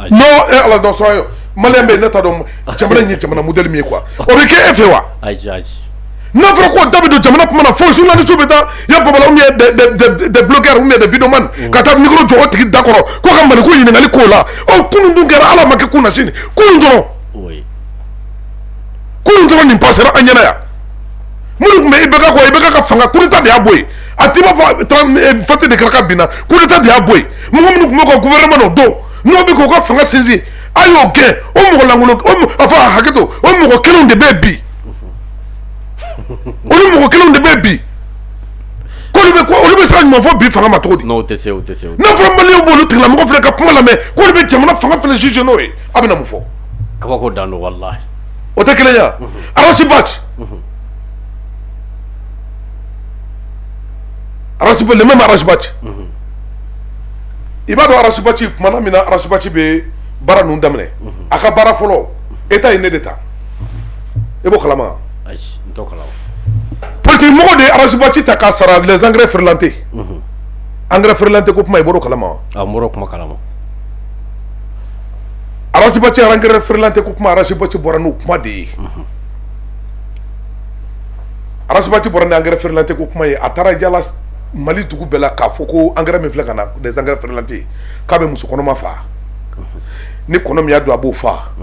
non Ala dɔn sɔrɔ ye maliyɛn bɛ yen ne t'a dɔn jamana in ye jamana modèle min ye quoi o bɛ kɛ e fɛ wa n'a fɔra k'o da bɛ don jamana kuma na fo journaliste bɛ taa Yakumaba ou bien des blogueurs ou bien des vidéomans ka taa micro jɔ o tigi da kɔrɔ ko ka Mali ko ɲininkali k'o la kunun dun kɛra Ala ma kɛ kun na sini kunun dɔrɔn nin passera an ɲɛna yan minnu tun bɛ IBK kɔ IBK ka fanga coup d'état de y'a bɔ yen a t'i b'a fɔ fati de kɛra ka bin na coup d'état de y'a bɔ yen mɔgɔ minnu tun bɛ ka gouvernement na o don n'o bɛ k'o ka fanga sinsin a y'o gɛn o mɔgɔ lankolon enfin hakɛ to o mɔgɔ kelenw de bɛ bi olu mɔgɔ kelenw de bɛ bi ka ɲuman fɔ bi fanga ma cogo di non o tɛ se o tɛ se n'a fɔra maliyɛnw b'olu tigilamɔgɔ filɛ ka kuma lamɛn k'olu bɛ jamana fanga fɛnɛ juge n'o ye a bɛna mun fɔ kabako dan don walahi o tɛ kelen ye wa Arasibachi le même Arasibachi i b'a dɔn Arasibachi tumana min na Arasibachi bɛ baara ninnu daminɛ a ka baara fɔlɔ État ye ne de ta i b'o kalama ayi n t'o kalama politique mɔgɔw de ye Arasibachi ta k'a sara les engrais ferlantés engrais ferlanté ko kuma i b'o kalama wa a n bɔr'o kuma kalama Arasibachi engrais ferlanté ko kuma Arasibachi bɔra n'o kuma de ye Arasibachi bɔra ni engrais ferlanté ko kuma ye a taara yala Mali dugu bɛɛ la k'a fɔ ko engrais min filɛ ka na des engrais ferlantés k'a bɛ muso kɔnɔma faa ni kɔnɔ min y'a dun a b'o faa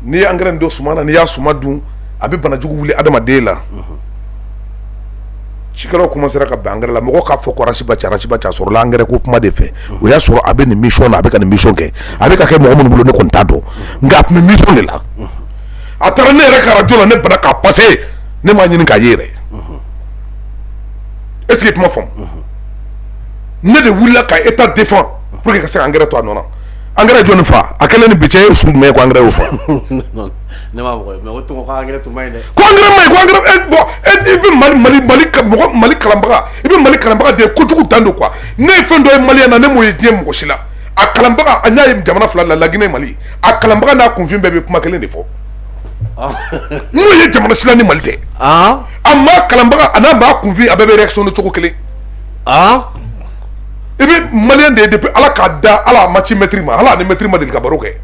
n'i ye engrais don suma na n'i y'a suma dun a bɛ banajugu wuli adamaden la cikɛlaw commencera ka bɛn engrais la mɔgɔw k'a fɔ ko Arasibachi a sɔrɔla engrais ko kuma de fɛ o y'a sɔrɔ a bɛ nin mission na a bɛ ka nin mission kɛ a bɛ ka kɛ mɔgɔ minnu bolo ne kɔni t'a dɔn nka a tun bɛ mission de la a taara ne yɛrɛ ka radio la ne bana k'a passer ne m'a ɲini k'a ye yɛrɛ est ce que kuma faamu ne de wulila ka État défend pour que ka se ka engrais to a nɔ na engrais jɔnni fa a kɛlen ni bi cɛ ye su jumɛn ye ko engrais y'o fa ne m'a fɔ mais o tun ko engrais tun ma ɲi dɛ ko engrais ma ɲi ko engrais bon i bɛ Mali kalanbaga i bɛ Mali kalanbaga de ye kojugu dan don quoi ne ye fɛn dɔ ye maliyɛn na ne m'o ye diɲɛ mɔgɔ si la a kalanbaga a y'a ye jamana fila la Laginɛ Mali a kalanbaga n'a kunfin bɛɛ bɛ kuma kelen de fɔ n'o ye jamana sila ni Mali tɛ a maa kalanbaga a n'a maa kunfin a bɛɛ bɛ réaction ni cogo kelen i bɛ maliyɛn de ye depuis Ala k'a da Ala a ma ci maître ma hali a ni maître ma deli ka baro kɛ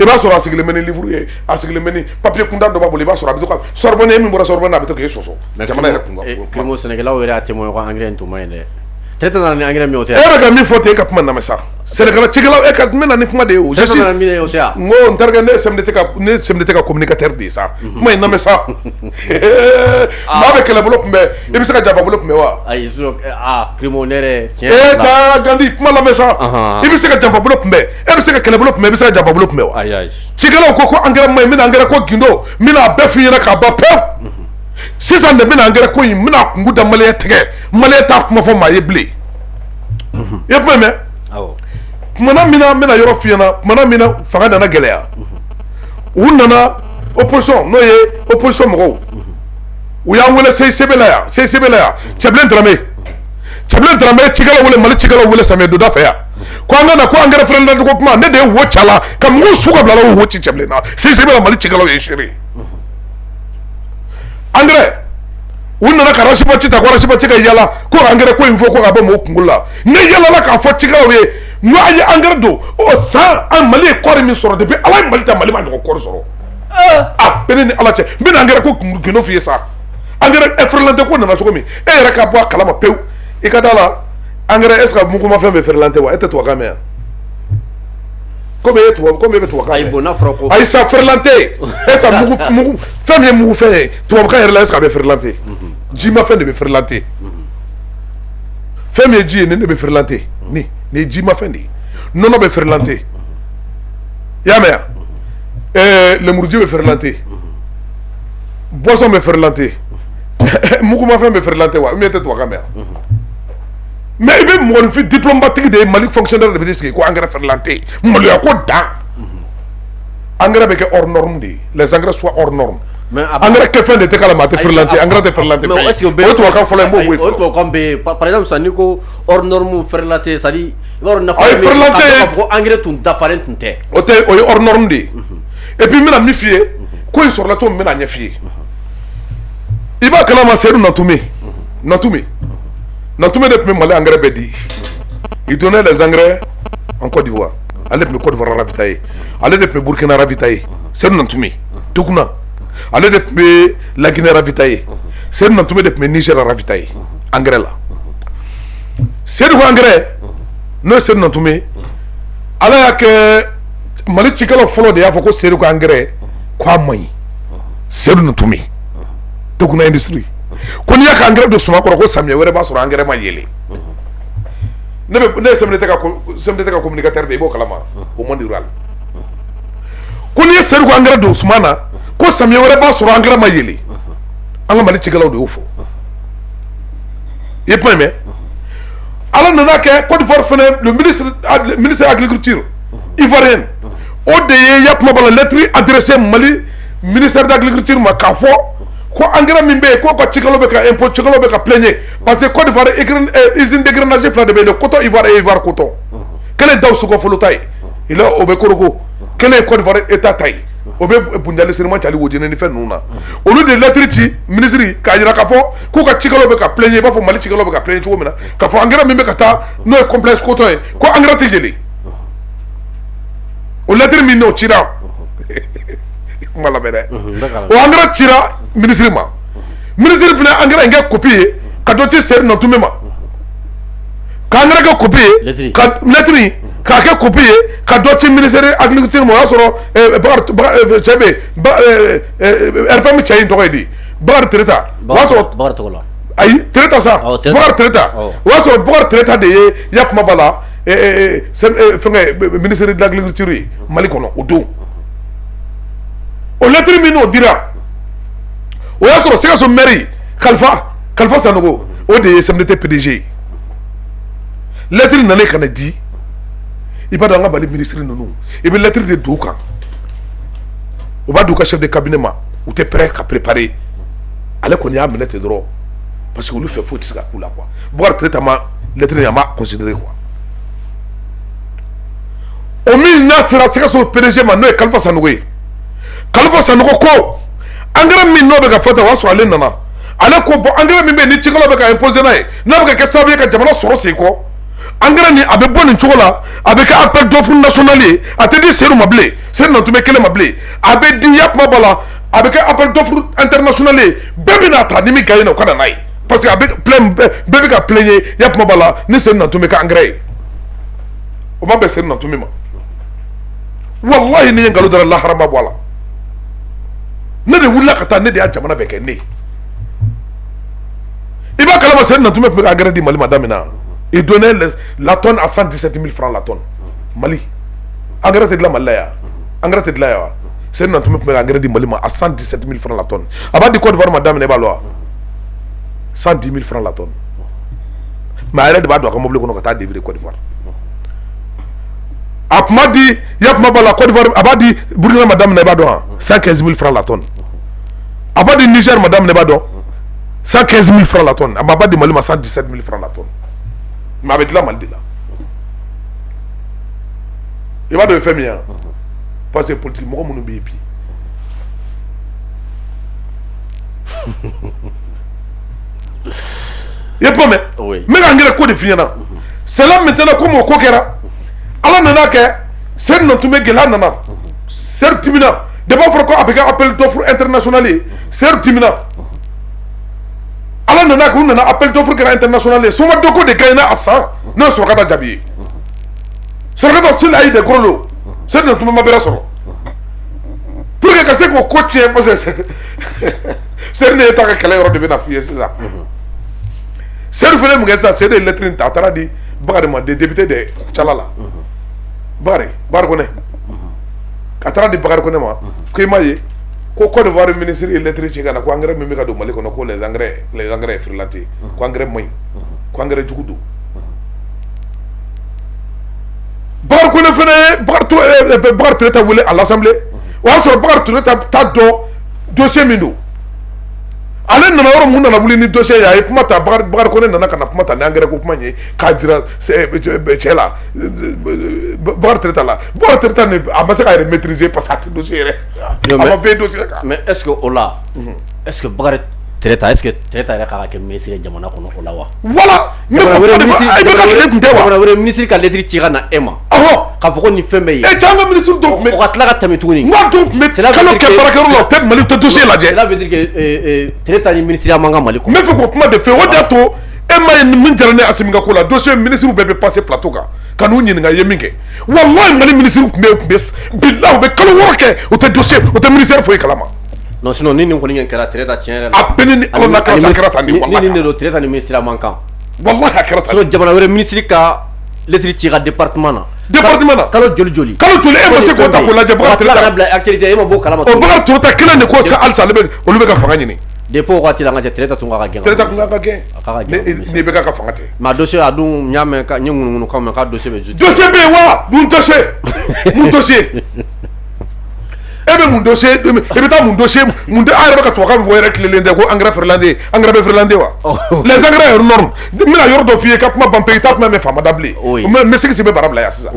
i b'a sɔrɔ a sigilen bɛ ni livre ye a sigilen bɛ ni papier kuntan dɔ b'a bolo i b'a sɔrɔ a bɛ to ka Sorbonne min bɔra Sorbonne a bɛ to k'e sɔsɔ jamana yɛrɛ kun kan Primo Sénégalais yɛrɛ y'a témoin ko engrais in tun ma ɲi dɛ traité nana ni engrais min o tɛ e bɛ ka min fɔ ten e ka kuma namɛ sa Sénégal cikɛlaw e ka n bɛna ni kuma de ye o traité nana min ye o tɛ wa n ko n terikɛ ne ye CMDT ka communicateur de ye sa kuma in namɛ sa maa bɛ kɛlɛbolo kunbɛn i bɛ se ka janfabolo kunbɛn wa ayi Primo ne yɛrɛ tiɲɛ e taa Gandi kuma lamɛn sa i bɛ se ka janfabolo kunbɛn e bɛ se ka kɛlɛbolo kunbɛn i bɛ se ka janfabolo kunbɛn wa ayi cikɛlaw ko engrais ma ɲi n bɛna engrais ko gindo n bɛna a bɛɛ f'i ɲɛna k'a ban pewu sisan de n bɛna engrais ko in n bɛna kungo da maliyɛn tigɛ maliyɛn t'a kuma fɔ maa ye bilen i ye kuma in mɛn tumana min na n bɛna yɔrɔ f'i ɲɛna tumana min na fanga nana gɛlɛya u nana opposition n'o ye opposition mɔgɔw u y'an wele CICB la yan Cɛbilen Darame ye cikɛlaw wele Mali cikɛlaw wele samiyɛ donda fɛ yan ko an ka na ko engrais ferɛndacogo ko kuma ne de ye wo cala ka mɔgɔw su ka bila la o wo ci Cɛbilen na CICB la Mali cikɛlaw ye seere engrais u nana ka Arasibachi ta ko Arasibachi ka yala ko engrais ko in fɔ ko ka bɔ mɔgɔw kunkolo la ne yalala k'a fɔ cikɛlaw ye n ko a ye engrais don o san an Mali ye kɔɔri min sɔrɔ depuis Ala ye Mali ta Mali ma ɲɔgɔn kɔɔri sɔrɔ a bɛ ne ni Ala cɛ n bɛna engrais ko gindo f'i ye sa engrais ferɛlanté ko nana cogo min e yɛrɛ ka bɔ a kalama pewu i ka da la engrais est ce que mugumafɛn bɛ ferɛlanté wa e tɛ tubabukan mɛn yan komi e bɛ tubabukan ayi bon n'a fɔra ko ayi sa ferɛlanté est ce que fɛn min ye mugufɛn ye tubabukan yɛrɛ la est ce que a bɛ ferɛlanté jimafɛn de bɛ ferɛlanté fɛn min ye ji ye nin de bɛ ferɛlanté nin ye jimafɛn de ye nɔnɔ bɛ ferɛlanté i y'a mɛn yan lemuruji bɛ ferɛlanté boisson bɛ ferɛlanté mugumafɛn bɛ ferɛlanté wa min tɛ tubabukan mɛn yan mais i bɛ mɔgɔninfin diplôme batigi de ye Mali fonctionnaire de bɛ sigi ko engrais ferɛlanté maloya ko dan engrais bɛ kɛ hors norme de ye les engrais soient hors norme engrais kɛ fɛn de tɛ k'a la maa tɛ ferɛlanté engrais tɛ ferɛlanté fɛn ye o tubabukan fɔlɔ in b'o bɔ yen fɔlɔ o tubabukan bɛ yen par exemple sisan n'i ko hors norme ferɛlanté c'est à dire i b'a dɔn nafa ye ferɛlanté ye k'a fɔ ko engrais tun dafalen tun tɛ o ye hors norme de ye et puis n bɛna min f'i ye ko in sɔrɔla cogo min n bɛna ɲɛ f'i ye i b'a kalama Seydou Natoumé de tun bɛ Mali engrais bɛɛ di il donnait les engrais en Côte d'Ivoire ale tun bɛ Côte d'Ivoire ravitailler ale de tun bɛ Burkina ravitailler Seydou Natoumé Tukuna ale de tun bɛ Laginɛ ravitailler Seydou Natoumé de tun bɛ Niger ravitailler engrais la Seydou ko engrais n'o ye Seydou Natoumé ala y'a kɛ Mali cikɛlaw fɔlɔ de y'a fɔ ko Seydou ko engrais ko a man ɲi Seydou Natoumé Tukuna industrie ko n'i y'a ka engrais don suma kɔrɔ ko samiyɛ wɛrɛ b'a sɔrɔ engrais ma yelen ne ye CMDT ka communicateur de ye i b'o kalama au monde rural ko n'i ye Seydou ko engrais don suma na ko samiyɛ wɛrɛ b'a sɔrɔ engrais ma yelen an ka Mali cikɛlaw de y'o fɔ i ye kuma in mɛn ala nana kɛ Côte d'Ivoire fana le ministre de l'agriculture ivoirien o de ye yakuma bala lettre adressée Mali ministère de l'agriculture ma k'a fɔ ko engrais min bɛ yen ko ka cikɛlaw bɛ ka impôt cikɛlaw bɛ ka plaigner parce que Côte d'Ivoire usine d'égrainage fila de bɛ yen le coton ivoire et ivoire coton kelen daw sugo fɔlɔ ta ye il o bɛ koroko kelen ye Côte d'Ivoire état ta ye o bɛ bunjali sirima cali wojine ni fɛn ninnu na olu de lettre ci ministre k'a jira k'a fɔ k'u ka cikɛlaw bɛ ka plaigner i b'a fɔ Mali cikɛlaw bɛ ka plaigner cogo min na k'a fɔ engrais min bɛ ka taa n'o ye complexe coton ye ko engrais tɛ jeli o lettre min n'o cira kuma lamɛn dɛ o engrais cira ministre ma ministre fana engrais in kɛ copie ye ka dɔ ci Seri Nantume ma ka engrais kɛ copie ye ka lettre in k'a kɛ copie ye ka dɔ ci ministère de l'agriculture ma o y'a sɔrɔ cɛ bɛ yen RPM cɛ in tɔgɔ ye di Bakari Tereta o y'a sɔrɔ ayi Tereta sa Bakari Tereta o y'a sɔrɔ Bakari Tereta de ye yakuma bala fɛnkɛ ministère de l'agriculture ye Mali kɔnɔ o don o lettre min n'o dira o y'a sɔrɔ Sikaso maire Kalifa Sanogo o de ye CMDT PDG ye lettre nana ka na di i b'a dɔn an ka Mali ministre ninnu i bɛ lettre de don u kan u b'a di u ka chef de cabinet ma u tɛ prêt ka préparer ale kɔni y'a minɛ ten dɔrɔn parce que olu fɛ foyi tɛ se ka k'u la quoi Bakari Tereta ma lettre in a ma considérer quoi o min n'a sera Sikaso PDG ma n'o ye Kalifa Sanogo ye Kalifa Sanogo ko engrais min n'o bɛ ka fɔ tan o y'a sɔrɔ ale nana ale ko bon engrais min bɛ yen ni cikɛlaw bɛ ka imposer n'a ye n'a bɛ ka kɛ sababu ye ka jamana sɔrɔ sen kɔ engrais ni a bɛ bɔ nin cogo la a bɛ kɛ appel d'offre national ye a tɛ di Seri ma bilen Seri Nantume kelen ma bilen a bɛ di yakuma bala a bɛ kɛ appel d'offre international ye bɛɛ bɛ n'a ta ni min gagné na o ka na n'a ye parce que a bɛ bɛɛ bɛ ka plaigner yakuma bala ni Seri Nantume ka engrais ye o ma bɛn Seri Nantume ma wallahi ni ye nkalon dara lahara ma bɔ a la ne de wulila ka taa ne de y'a jamana bɛɛ kɛ ne i b'a kalama Seri Nantume tun bɛ ka engrais di Mali ma da min na il donnait la tonne à 117 000 francs la tonne Mali engrais tɛ dilan Mali la yan engrais tɛ dilan yan wa Seri Nantume tun bɛ ka engrais di Mali ma à 117 000 francs la tonne a b'a di Côte d'Ivoire ma da min na i b'a dɔn wa 110 000 francs la tonne mais a yɛrɛ de b'a don a ka mobili kɔnɔ ka taa livrer Côte d'Ivoire a kuma di yakuma bala Côte d'Ivoire a b'a di Burkina ma da min na i b'a dɔn wa 115 000 francs la tonne a b'a di Niger ma da min na i b'a dɔn 115 000 francs la tonne a b'a di Mali ma 117 000 francs la tonne mais a bɛ dilan Mali de la i b'a dɔn ye fɛn min ye parce que politique mɔgɔ minnu bɛ yen bi i ye kuma mɛn n bɛ ka n yɛrɛ ko de f'i ɲɛna c'est là maintenant comme o ko kɛra ala nana kɛ Seri Nantume gɛlɛya nana Seri timina de b'a fɔra ko a bɛ kɛ appel d'offre international ye Seri timina ala nana k'u nana appel d'offre kɛra international ye Soma Doko de gagné a san n'o ye Surakata Jabi ye Surakata Sile Ayi de Korolo Seri Nantume ma bɛrɛ sɔrɔ pour que ka se k'o ko tiɲɛ parce que Seri ne ye ta ka kɛlɛ yɔrɔ de bɛ na f'i ye sisan Seri fana mun kɛ sisan Seri de lettre in ta a taara di Bakari ma des députés de Tchalla la Bakari Kone a taara di Bakari Kone ma ko i m'a ye ko Côte d'Ivoire ministre ye lettre ci ka na ko engrais min bɛ ka don Mali kɔnɔ ko les engrais frilantés ko engrais man ɲi ko engrais jugu don Bakari Kone fana ye Bakari Tereta wele à l'Assemblée o y'a sɔrɔ Bakari Tereta t'a dɔn dossier min don ale nana yɔrɔ mun nana wuli ni dossier ye a ye kuma ta Bakari Kone nana ka na kuma ta ni engrais ko kuma ye k'a jira cɛ la Bakari Tereta la Bakari Tereta ni a ma se k'a yɛrɛ maîtriser parce que a tɛ dossier yɛrɛ a ma fɛn dossier kan mais est ce que o la est ce que Bakari Tereta est ce que Tereta yɛrɛ ka kɛ ministre ye jamana kɔnɔ o la wa voilà ne ko i bɛ ka tile tun tɛ wa jamana wɛrɛ ministre ka lettre ci ka na e ma k'a fɔ ko nin fɛn bɛ yen cɛ an ka ministre dɔw tun bɛ o ka tila ka tɛmɛ tuguni n ka dɔw tun bɛ kalo kɛ baarakɛyɔrɔ la o tɛ Mali tɛ dossier lajɛ cela veut dire que Tereta ni ministre man ka Mali kɔnɔ n bɛ fɛ k'o kuma de fɛ o de y'a to e ma ye min diyara ne Asimi ka ko la dossier ministre bɛɛ bɛ passer plateau kan ka n'u ɲininka i ye min kɛ wallahi Mali ministre tun bɛ bilahi u bɛ kalo wɔɔrɔ kɛ o tɛ dossier o tɛ ministère foyi kalama non sinon ni nin kɔni kɛra Tereta tiɲɛ yɛrɛ la a bɛɛ ni Ala n'a kɛra a kɛra tan de wallahi ni nin de don Tereta ni ministre man kan wallahi a kɛra tan sinon jamana wɛrɛ ministre ka lettre ci ka département na kalo joli e ma se k'o ta k'o lajɛ Bakari Tereta o Bakari Tereta kelen de ko sa halisa olu bɛ ka fanga ɲini Depuis waati la ngate treta tunga ka gen treta kunga ka gen ne be ka fanga te ma dossier adu nyame ka nyungunu ka dossier be dossier be wa mun dossier ebe mun dossier ebe ta mun dossier mun de ayre ka to ka voyer clé ko engrais ferlandais wa les engrais hors norme mina yor do fier ka kuma bampe ta kuma me fama dabli mais c'est que c'est be barabla ya ça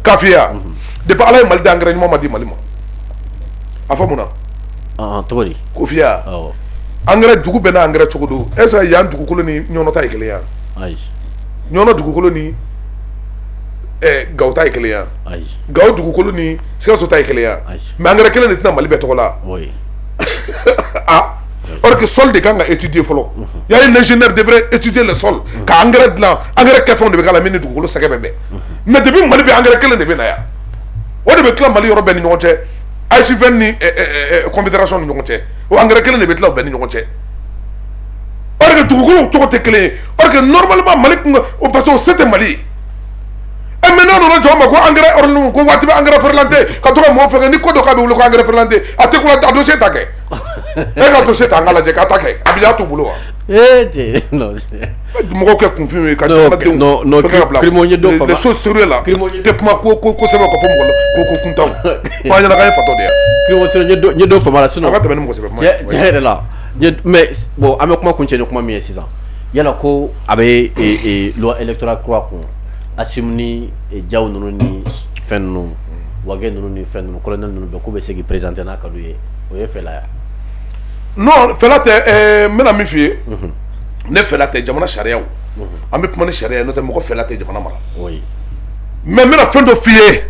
kafia depuis ala mal d'engrais mo ma di malima afamuna tori kofia engrais dugu bɛ na engrais cogo do est ce que yan dugukolo ni ɲɔnɔ ta ye kelen ya ayi ɲɔnɔ dugukolo ni gawo ta ye kelen ya ayi gawo dugukolo ni sikaso ta ye kelen ya mais engrais kelen de tɛna mali bɛɛ tɔgɔ la or que sol de kan ka étudier fɔlɔ y a un ingénieur devrait étudier le sol ka engrais dilan engrais kɛ fɛnw de bɛ k'a la min ni dugukolo sɛgɛ bɛ bɛn mais depuis mali bɛ engrais kelen de bɛ na yan o de bɛ tila mali yɔrɔ bɛɛ ni ɲɔgɔn cɛ AICFN ni confédération ni ɲɔgɔn cɛ o engrais kelen de bɛ tila u bɛɛ ni ɲɔgɔn cɛ or que dugukolo cogo tɛ kelen ye or que normalement mali parce que o se tɛ mali e mais n'o nana jɔ ma ko engrais ordinaire ko waati bɛ engrais ferlanté ka to ka mɔgɔw fɛngɛ ni ko dɔ k'a bɛ wuli ko engrais ferlanté a tɛ kula a dossier ta kɛ e ka dossier ta an ka lajɛ k'a ta kɛ a bɛ y'a to bolo wa mɔgɔw kɛ kunfin ye ka jamanadenw fɛngɛ bila les choses sérieuses là tɛ kuma ko sɛbɛn ka fɔ mɔgɔ la ko kuntaw ko an ɲɛna k'an ye fatɔ de yan n ye dɔ faamu a la sinon a ka tɛmɛ ni mɔgɔ sɛbɛn kuma ye tiɲɛ yɛrɛ la mais bon an bɛ kuma kuncɛ ni kuma min ye sisan yala ko a bɛ loi électorale kura kun Assimi ni Diaw ninnu ni fɛn ninnu Wage ninnu ni fɛn ninnu colonel ninnu bɛɛ k'u bɛ se k'i présenter n'a ka d'u ye o ye fɛla ya non fɛla tɛ n bɛna min f'i ye ne fɛla tɛ jamana sariyaw an bɛ kuma ni sariya ye n'o tɛ mɔgɔ fɛla tɛ jamana mara mais n bɛna fɛn dɔ f'i ye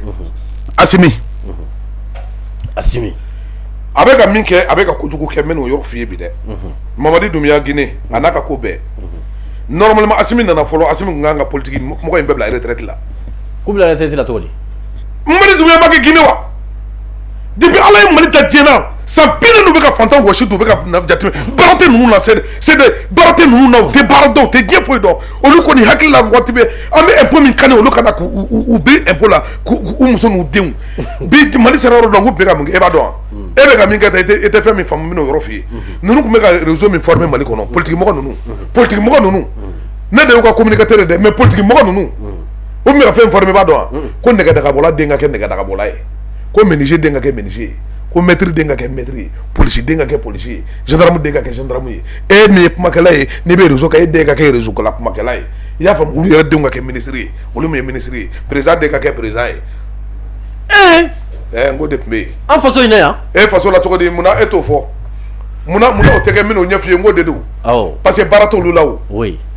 Assimi a bɛ ka min kɛ a bɛ ka kojugu kɛ n bɛn'o yɔrɔ f'i ye bi dɛ Mamadi Doumbouya Guinée a n'a ka ko bɛɛ normalement Assimi nana fɔlɔ Assimi tun kan ka politique mɔgɔ in bɛɛ bila retraite la k'u bila retraite la cogo di Mamadi Doumbouya ma kɛ Guinée wa depuis ala ye Mali ta diɲɛ na san 40 n'u bɛ ka fantan wɔsi u bɛ ka jateminɛ baara tɛ ninnu na c'est des baara tɛ ninnu na u tɛ baara dɔn u tɛ diɲɛ foyi dɔn olu kɔni hakili la waati bɛɛ an bɛ impôt min kani olu ka na k'u bi impôt la k'u muso n'u denw bi Mali sera yɔrɔ dɔn k'u bɛ ka mun kɛ e b'a dɔn wa e bɛ ka min kɛ tan e tɛ fɛn min faamu n bɛn'o yɔrɔ f'i ye ninnu tun bɛ ka réseau min former Mali kɔnɔ politique mɔgɔ ninnu ne de y'u ka communicateur ye dɛ mais politique mɔgɔ ninnu o tun bɛ ka fɛn former i b'a dɔn wa ko nɛgɛdagabɔla den ka kɛ nɛgɛdagabɔla ye ko menuisier den ka kɛ menuisier ye ko maître den ka kɛ maître ye policier den ka kɛ policier ye gendarme den ka kɛ gendarme ye e min ye kumakɛla ye n'i bɛ réseau kan e den ka kɛ réseau la kumakɛla ye i y'a faamu olu yɛrɛ denw ka kɛ ministre ye olu min ye ministre ye président den ka kɛ président ye n ko de tun bɛ yen an faso in na yan faso la cogo di munna e t'o fɔ munna o tɛ kɛ minnu ɲɛ f'i ye n ko de don parce que baara t'olu la o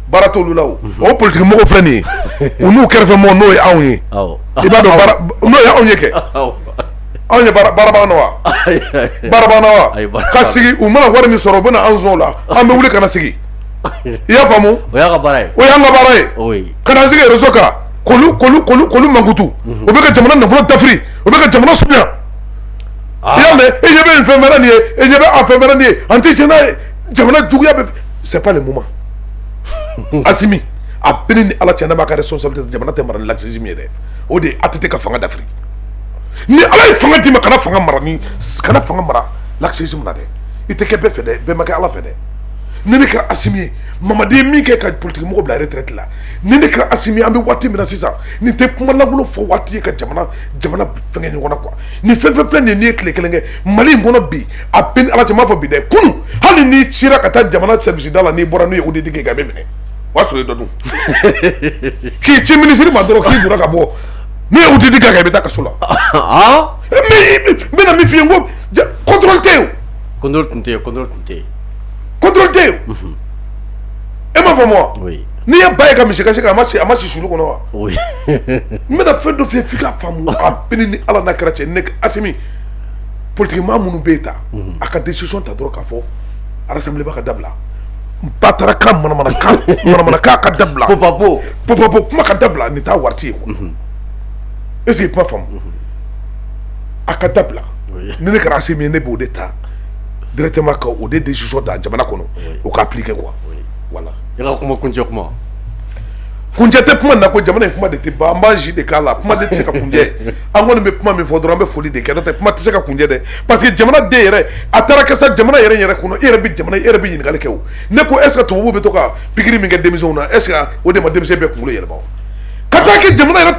baara t'olu la o o politique mɔgɔw filɛ nin ye u n'u kɛrɛfɛ mɔgɔw n'o ye anw ye i b'a dɔn n'o ye anw ye kɛ anw ye baarabaa na wa baarabaa na wa ka sigi u mana wari min sɔrɔ u bɛ na anw sɔn o la an bɛ wuli ka na sigi i y'a faamu o y'an ka baara ye o y'an ka baara ye ka na sigi réseau kan k'olu mankutu o bɛ ka jamana nafolo dafiri o bɛ ka jamana surunya i y'a mɛn e ɲɛ bɛ nin fɛn wɛrɛ nin ye e ɲɛ bɛ a fɛn wɛrɛ nin ye an tɛ jɛn n'a ye jamana juguya bɛ c'est pas le moment Assimi a bɛɛ ni ala cɛ ne b'a ka responsabilité jamana tɛ mara ni laxisme ye dɛ o de ye ATT ka fanga dafiri ni ala ye fanga d'i ma kana fanga mara laxisme na dɛ i tɛ kɛ bɛɛ fɛ dɛ bɛɛ ma kɛ ala fɛ dɛ ni ne kɛra Assimi ye Mamadi ye min kɛ ka politique mɔgɔ bila retraite la ni ne kɛra Assimi ye an bɛ waati min na sisan nin tɛ kuma lankolon fɔ waati ye ka jamana fɛngɛ ɲɔgɔn na quoi ni fɛn fɛn filɛ nin ye n'i ye tile kelen kɛ Mali in kɔnɔ bi a bɛɛ ni ala cɛ n b'a fɔ bi dɛ kunun hali n'i cira ka taa jamana service da la n'i bɔra n'u ye ODD kɛ a bɛ minɛ o y'a sɔrɔ i dɔ dun k'i ci ministre ma dɔrɔn k'i donna ka bɔ n'i ye ODD kɛ i bɛ taa kaso la mais n bɛna min f'i ye n ko contrôle tɛ yen contrôle tun tɛ yen contrôle tun tɛ yen contrôle tɛ yen e m'a fɔ wa n'i ye ba ye ka misi kasi kan a ma si sulu kɔnɔ wa n bɛna fɛn dɔ f'i ye f'i k'a faamu a bɛɛ ni ala n'a kɛra cɛ ne Assimi politique maa minnu bɛ yen tan a ka décision ta dɔrɔn k'a fɔ rassemblement ka dabila batarakan manamanakan ka dabila popo kuma ka dabila nin t'a waati ye quoi est-ce que kuma faamu a ka dabila ni ne kɛra Assimi ye ne b'o de ta directement ka o de décision ta jamana kɔnɔ o ka appliquer quoi voilà i ka kuma kuncɛ kuma kunjɛ tɛ kuma na ko jamana in kuma de tɛ ban an b'an si de k'a la kuma de tɛ se ka kunjɛ an kɔni bɛ kuma min fɔ dɔrɔn an bɛ foli de kɛ n'o tɛ kuma tɛ se ka kunjɛ dɛ parce que jamana den yɛrɛ a taara kɛ sa jamana yɛrɛ kɔnɔ e yɛrɛ bɛ jamana e yɛrɛ bɛ ɲininkali kɛ o ne ko est ce que tubabuw bɛ to ka pikiri min kɛ denmisɛnw na est ce que o de ma denmisɛn bɛɛ kunkolo yɛlɛma o ka taa kɛ jamana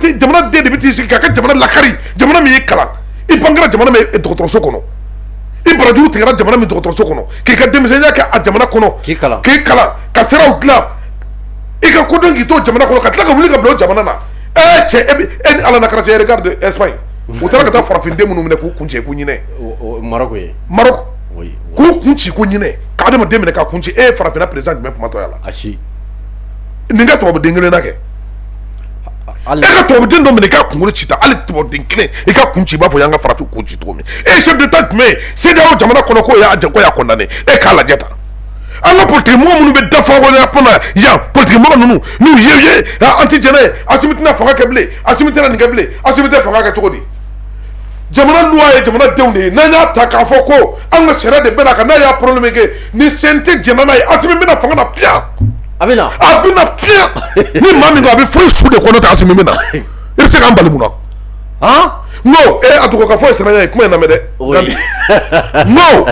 den de bɛ t'i sigi k'a kɛ jamana lakari jamana min y'i kalan i bangera jamana min dɔgɔtɔrɔso kɔnɔ i barajuru tigɛra jamana min dɔgɔtɔrɔso kɔnɔ k'i ka denmisɛnniya kɛ a jamana kɔnɔ k'i kalan ka siraw dilan i ka kodɔn k'i to jamana kɔnɔ ka tila ka wuli ka bila o jamana na cɛ e ni ala na kɛra cɛ regarde Espagne u taara ka taa farafinden minnu minɛ k'u kun ci ko ɲinɛ Maroc k'u kun ci ko ɲinɛ ka adamaden minɛ k'a kun ci e ye farafinna président jumɛn kumatɔ la nin ka tubabuden kelen na kɛ e ka tubabuden dɔ minɛ k'a kunkolo ci ta hali tubabuden kelen i ka kun ci i b'a fɔ y'an ka farafin kun ci cogo min e chef d'état jumɛn CEDEAO jamana kɔnɔ k'o y'a condamné e k'a lajɛ ta an ka politique mɔgɔ minnu bɛ dafa waleya kuma na yan politique mɔgɔ ninnu n'u ye an ti jɛnɛ ye Asimi tɛna fanga kɛ bilen Asimi tɛna nin kɛ bilen Asimi tɛ fanga kɛ cogo di jamana loi ye jamanadenw de ye n'an y'a ta k'a fɔ ko an ka sariya de bɛ na kan n'a y'a problème kɛ ni CNT jɛnna n'a ye Asimi bɛna fanga na piyan a bɛna piyan ni maa min ko a bɛ foyi su de kɔnɔ tɛ Asimi bɛna i bɛ se k'an bali mun na no a tɔgɔ ka fɔ ye siranya ye kuma in lamɛn dɛ no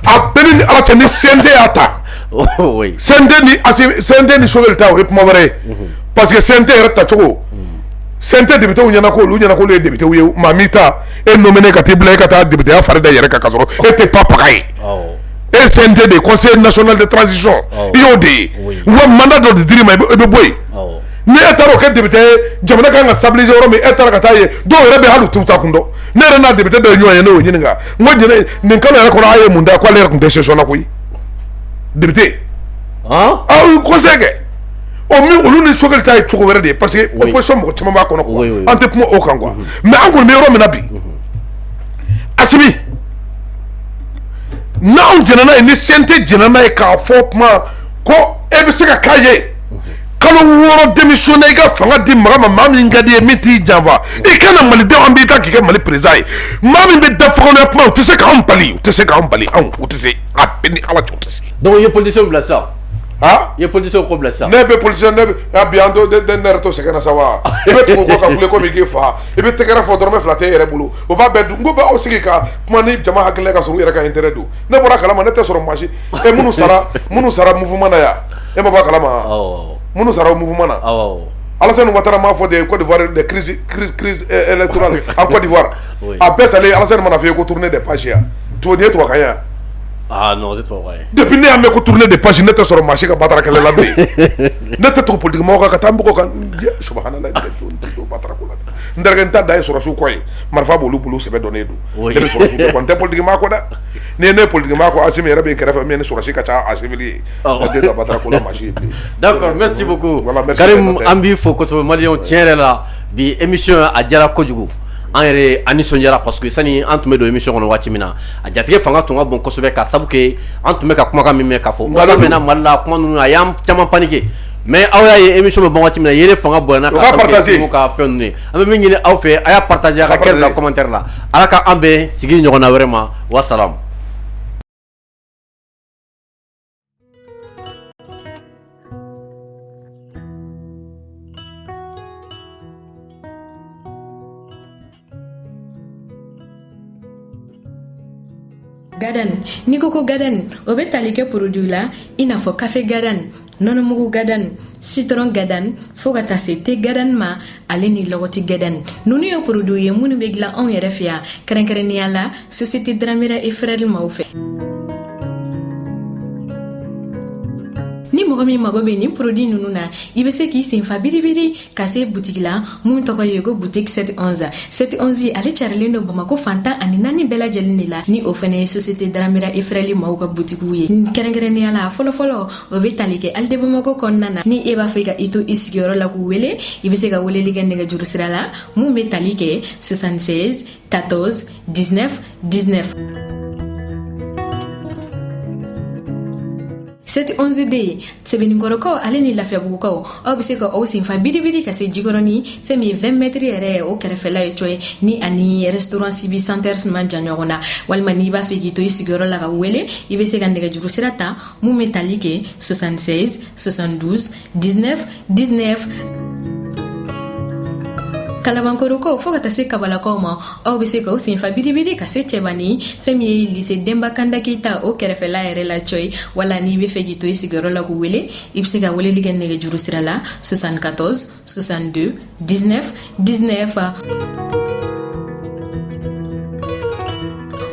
a bɛɛ ni ala cɛ ni CNT y'a ta CNT ni Choguel ta o ye kuma wɛrɛ ye parce que CNT yɛrɛ tacogo CNT députéw ɲɛna ko olu ɲɛna ko olu ye députéw ye maa min ta e nommé ka t'i bila e ka taa députéya fari da yɛrɛ kan ka sɔrɔ e tɛ pas paga ye e ye CNT de conseil national de transition i y'o de ye wa mandat dɔ de dir'i ma i bɛ bɔ yen ni e taara o kɛ député ye jamana kan ka stabiliser yɔrɔ min e taara ka taa ye dɔw yɛrɛ bɛ hali u t'u ta kun dɔn ne yɛrɛ n'a député dɔ ye ɲɔgɔn ye ne y'o ɲininka n ko jɛnɛ nin kalo yɛrɛ kɔnɔ a ye mun da k'ale yɛrɛ tun tɛ session na koyi député conseil kɛ olu ni Choguel ta ye cogo wɛrɛ de ye parce que opposition mɔgɔ caman b'a kɔnɔ quoi an tɛ kuma o kan quoi mais an kɔni bɛ yɔrɔ min na bi Asimi n'anw jɛnna n'a ye ni CNT jɛnna n'a ye k'a fɔ kuma ko e bɛ se ka k'a ye kalo 6 démissionné i ka fanga di maa min ka di ye min t'i janfa i kana malidenw an b'i ta k'i kɛ Mali président ye maa min bɛ da fangala kuma u tɛ se k'anw bali u tɛ se a bɛɛ ni ala cɛ u tɛ se donc i ye politicien bila sisan i ye politicien ko bila sisan ne bɛ politicien ne bi an to ne yɛrɛ to sɛgɛn na sa wa i bɛ tugu kɔ ka kule komi k'i fa i bɛ tɛgɛrɛ fɔ dɔrɔmɛ 2 t'e yɛrɛ bolo o b'a bɛɛ dun n ko bɛ aw sigi ka kuma ni jama hakilila ka sɔrɔ u yɛrɛ ka intérêt don ne bɔra kalama ne tɛ sɔrɔ maa si minnu sara mouvement na yan e ma bɔ a kalama minnu sara mouvement na Alassane Ouattara m'a fɔ de Côte d'Ivoire de crise électorale en Côte d'Ivoire a bɛɛ salen Alassane mana fɔ ye ko tourner des pages yan tu ye tubabukan yan non c'est toi depuis ne y'a mɛn ko tourner des pages ne tɛ sɔrɔ maa si ka batara kɛlɛ la bilen ne tɛ tugu politique mɔgɔ kan ka taa n bɔgɔ kan subhanallah batara ko la n terikɛ n ta da ye sɔrɔsiw kɔ ye marifa b'olu bolo sɛbɛ dɔnnen don ne bɛ sɔrɔsiw kɛ kɔni n tɛ politique maa kɔ dɛ ni ne ye politique maa kɔ Asimi yɛrɛ bɛ kɛrɛfɛ min ni sɔrɔsi ka ca a civil ye o tɛ batara ko la maa si ye bilen d'accord merci beaucoup Karim an b'i fo kosɛbɛ maliyɛnw tiɲɛ yɛrɛ la bi émission a diyara kojugu an yɛrɛ an nisɔndiyara parce que sani an tun bɛ don émission kɔnɔ waati min na a jatigɛ fanga tun ka bon kosɛbɛ ka sabu kɛ an tun bɛ ka kumakan min mɛn k'a fɔ ala mɛnna Mali la kuma ninnu a y'an caman paniquer mais aw y'a ye émission bɛ ban waati min na yɛrɛ fanga bonyana ka sabu kɛ ka fɛn ninnu ye an bɛ min ɲini aw fɛ a y'a partager a ka kɛ la commentaire la ala ka an bɛn sigi ɲɔgɔnna wɛrɛ ma wa salam. Gadan ni ko gadan o bɛ tali kɛ produit la i n'a fɔ café gadan nɔnɔmugu gadan citron gadan fo ka taa se thé gadan ma ale ni lɔgɔti gadan ninnu ye produit ye minnu bɛ dilan anw yɛrɛ fɛ yan kɛrɛnkɛrɛnnenya la société Dramera et Frères maaw fɛ. ni mɔgɔ min mago bɛ nin produit ninnu na i bɛ se k'i senfa biribiri ka se boutique la mun tɔgɔ ye ko boutique 711 ale carilen don Bamako fantan ani 4 bɛɛ lajɛlen de la ni o fana ye société Dramera et Frères maaw ka boutique ye kɛrɛnkɛrɛnnenya la fɔlɔfɔlɔ o bɛ tali kɛ hali de Bamako kɔnɔna na ni e b'a fɛ ka i to i sigiyɔrɔ la k'u wele i bɛ se ka weleli kɛ nɛgɛjuru sira la mun bɛ tali kɛ 76 14 19 19 711D sɛbɛnnikɔrɔkaw ale ni lafiyabugukaw aw bɛ se ka aw senfa biribiri ka se jikɔrɔni fɛn min ye 20 mètres yɛrɛ o kɛrɛfɛla ye cɔ ye ni ani restaurant Sibi Center man jan ɲɔgɔn na walima n'i b'a fɛ k'i to i sigiyɔrɔ la ka wele i bɛ se ka nɛgɛjuru sira ta mun bɛ tali kɛ 76 72 19 19 kalabankoro ko fo ka taa se kabalakaw ma aw bɛ se ka o senfa biribiri ka se cɛbani fɛn min ye lycée Demba Kanda Keita o kɛrɛfɛla yɛrɛ la coy wala n'i bɛ fɛ k'i to i sigiyɔrɔ la k'u wele i bɛ se ka weleli kɛ nɛgɛjuru sira la 74 62 19 19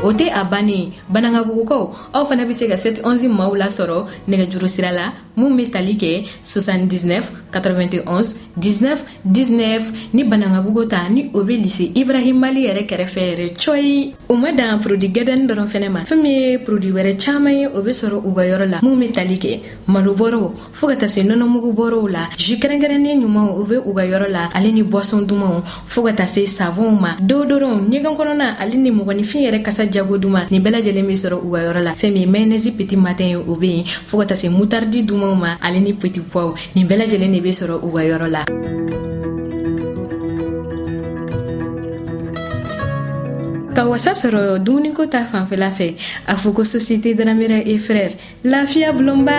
o tɛ a bannen banangabugukaw aw fana bɛ se ka 711 maaw lasɔrɔ nɛgɛjuru sira la mun bɛ tali kɛ 79 91 19 19 ni banangabugu ta ni o bɛ lycée Ibrahim Mali yɛrɛ kɛrɛfɛ yɛrɛ coyi o ma dan produit gɛdɛni dɔrɔn fɛnɛ ma fɛn min ye produit wɛrɛ caman ye o bɛ sɔrɔ u ka yɔrɔ la mun bɛ tali kɛ malobɔrɔw fo ka taa se nɔnɔmugu bɔrɔw la jus kɛrɛnkɛrɛnnen ɲumanw o bɛ u ka yɔrɔ la ale ni boisson dumanw fo ka taa se savonw ma deodorant ɲɛgɛn kɔnɔna ale ni mɔgɔninfin yɛrɛ kasa jago duman nin bɛɛ lajɛlen bɛ sɔrɔ u ka yɔrɔ la fɛn min mayonnaise petit matin ye o bɛ yen fo ka taa se moutarde dumanw ma ale ni petit pois nin bɛɛ lajɛlen de bɛ sɔrɔ u ka yɔrɔ la ka wasa sɔrɔ dumuniko ta fanfɛla fɛ a fɔ ko société Dramera et frères lafiya bulonba.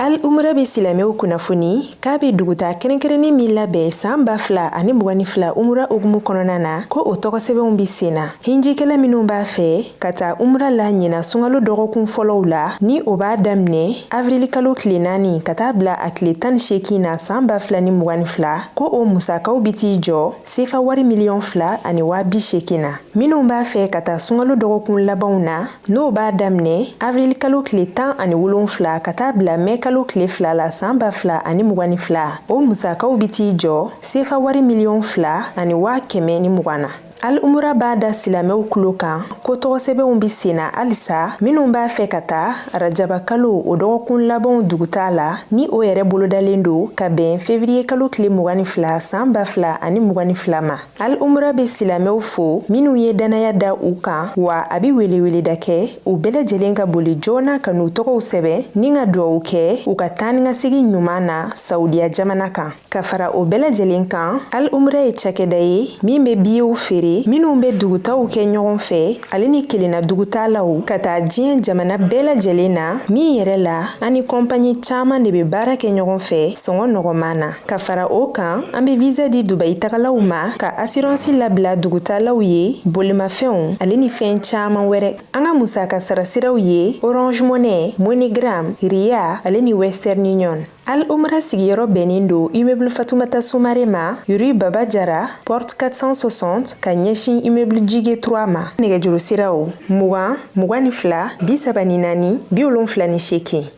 Al umra be silamɛw kunnafoni k'a be duguta kɛrɛnkɛrɛnnen min labɛn san 2022 umra ogumu kɔnɔna na ko o tɔgɔsɛbɛnw bi senna hinjikɛla minnu b'a fɛ ka taa umra la ɲina sunkalo dɔgɔkun fɔlɔw la ni o b'a daminɛ avril kalo tile 4 ka taa bila a tile 18 na san 2022 ko o musakaw bi t'i jɔ sefa wari miliyɔn 2 ani 280 na minnu b'a fɛ ka taa sunkalo dɔgɔkun labanw na n'o b'a daminɛ avril kalo tile 17 ka taa bila mai kalo tile 2 la san 2022 o musakaw bi t'i jɔ sefa wari miliyɔn 2 ani 120 na Al umra b'a da silamɛw kulo kan ko tɔgɔsɛbɛnw bi senna halisa minnu b'a fɛ ka taa rajaba kalo o dɔgɔkun labanw duguta la ni o yɛrɛ bolodalen do ka bɛn février kalo tile 22 san 2022 ma Al umra be silamɛw fo minnu ye danaya da u kan wa a bi weleweleda kɛ u bɛɛ lajɛlen ka boli joona ka n'u tɔgɔw sɛbɛn ni ka duwawu kɛ u ka taa ni ka segin ɲuman na Saudiya jamana kan ka fara o bɛɛ lajɛlen kan Al umra ye cakɛda ye min be biyew feere minnu be dugutaw kɛ ɲɔgɔn fɛ ale ni kelenna dugutalaw ka taa diɲɛ jamana bɛɛ lajɛlen na min yɛrɛ la ani kɔnpanyi caaman de be baara kɛ ɲɔgɔn fɛ sɔngɔ nɔgɔman na ka fara o kan an be visa di Dubai tagalaw ma ka assurance labila dugutalaw ye bolimafɛnw ale ni fɛn caaman wɛrɛ an ka musaka sarasiraw ye Orange Money, MoneyGram, Ria ale ni Western Union Al umra sigiyɔrɔ bɛnnen do immeuble Fatoumata Soumaré ma rue Baba Jara porte 460 ka ɲɛsin immeuble Jige 3 ma nɛgɛjuru siraw 20 24 34 78 20 22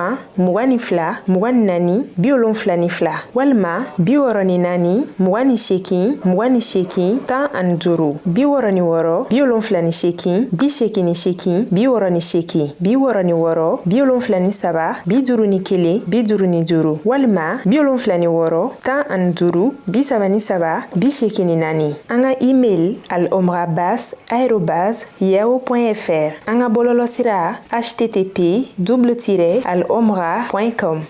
24 74 walima 64 28 28 15 64 78 88 68 66 76 77 21 juru walima 76 15 37 84 an ka email alomrabas@yahoo.fr an ka bɔlɔlɔ sira http://alomra.com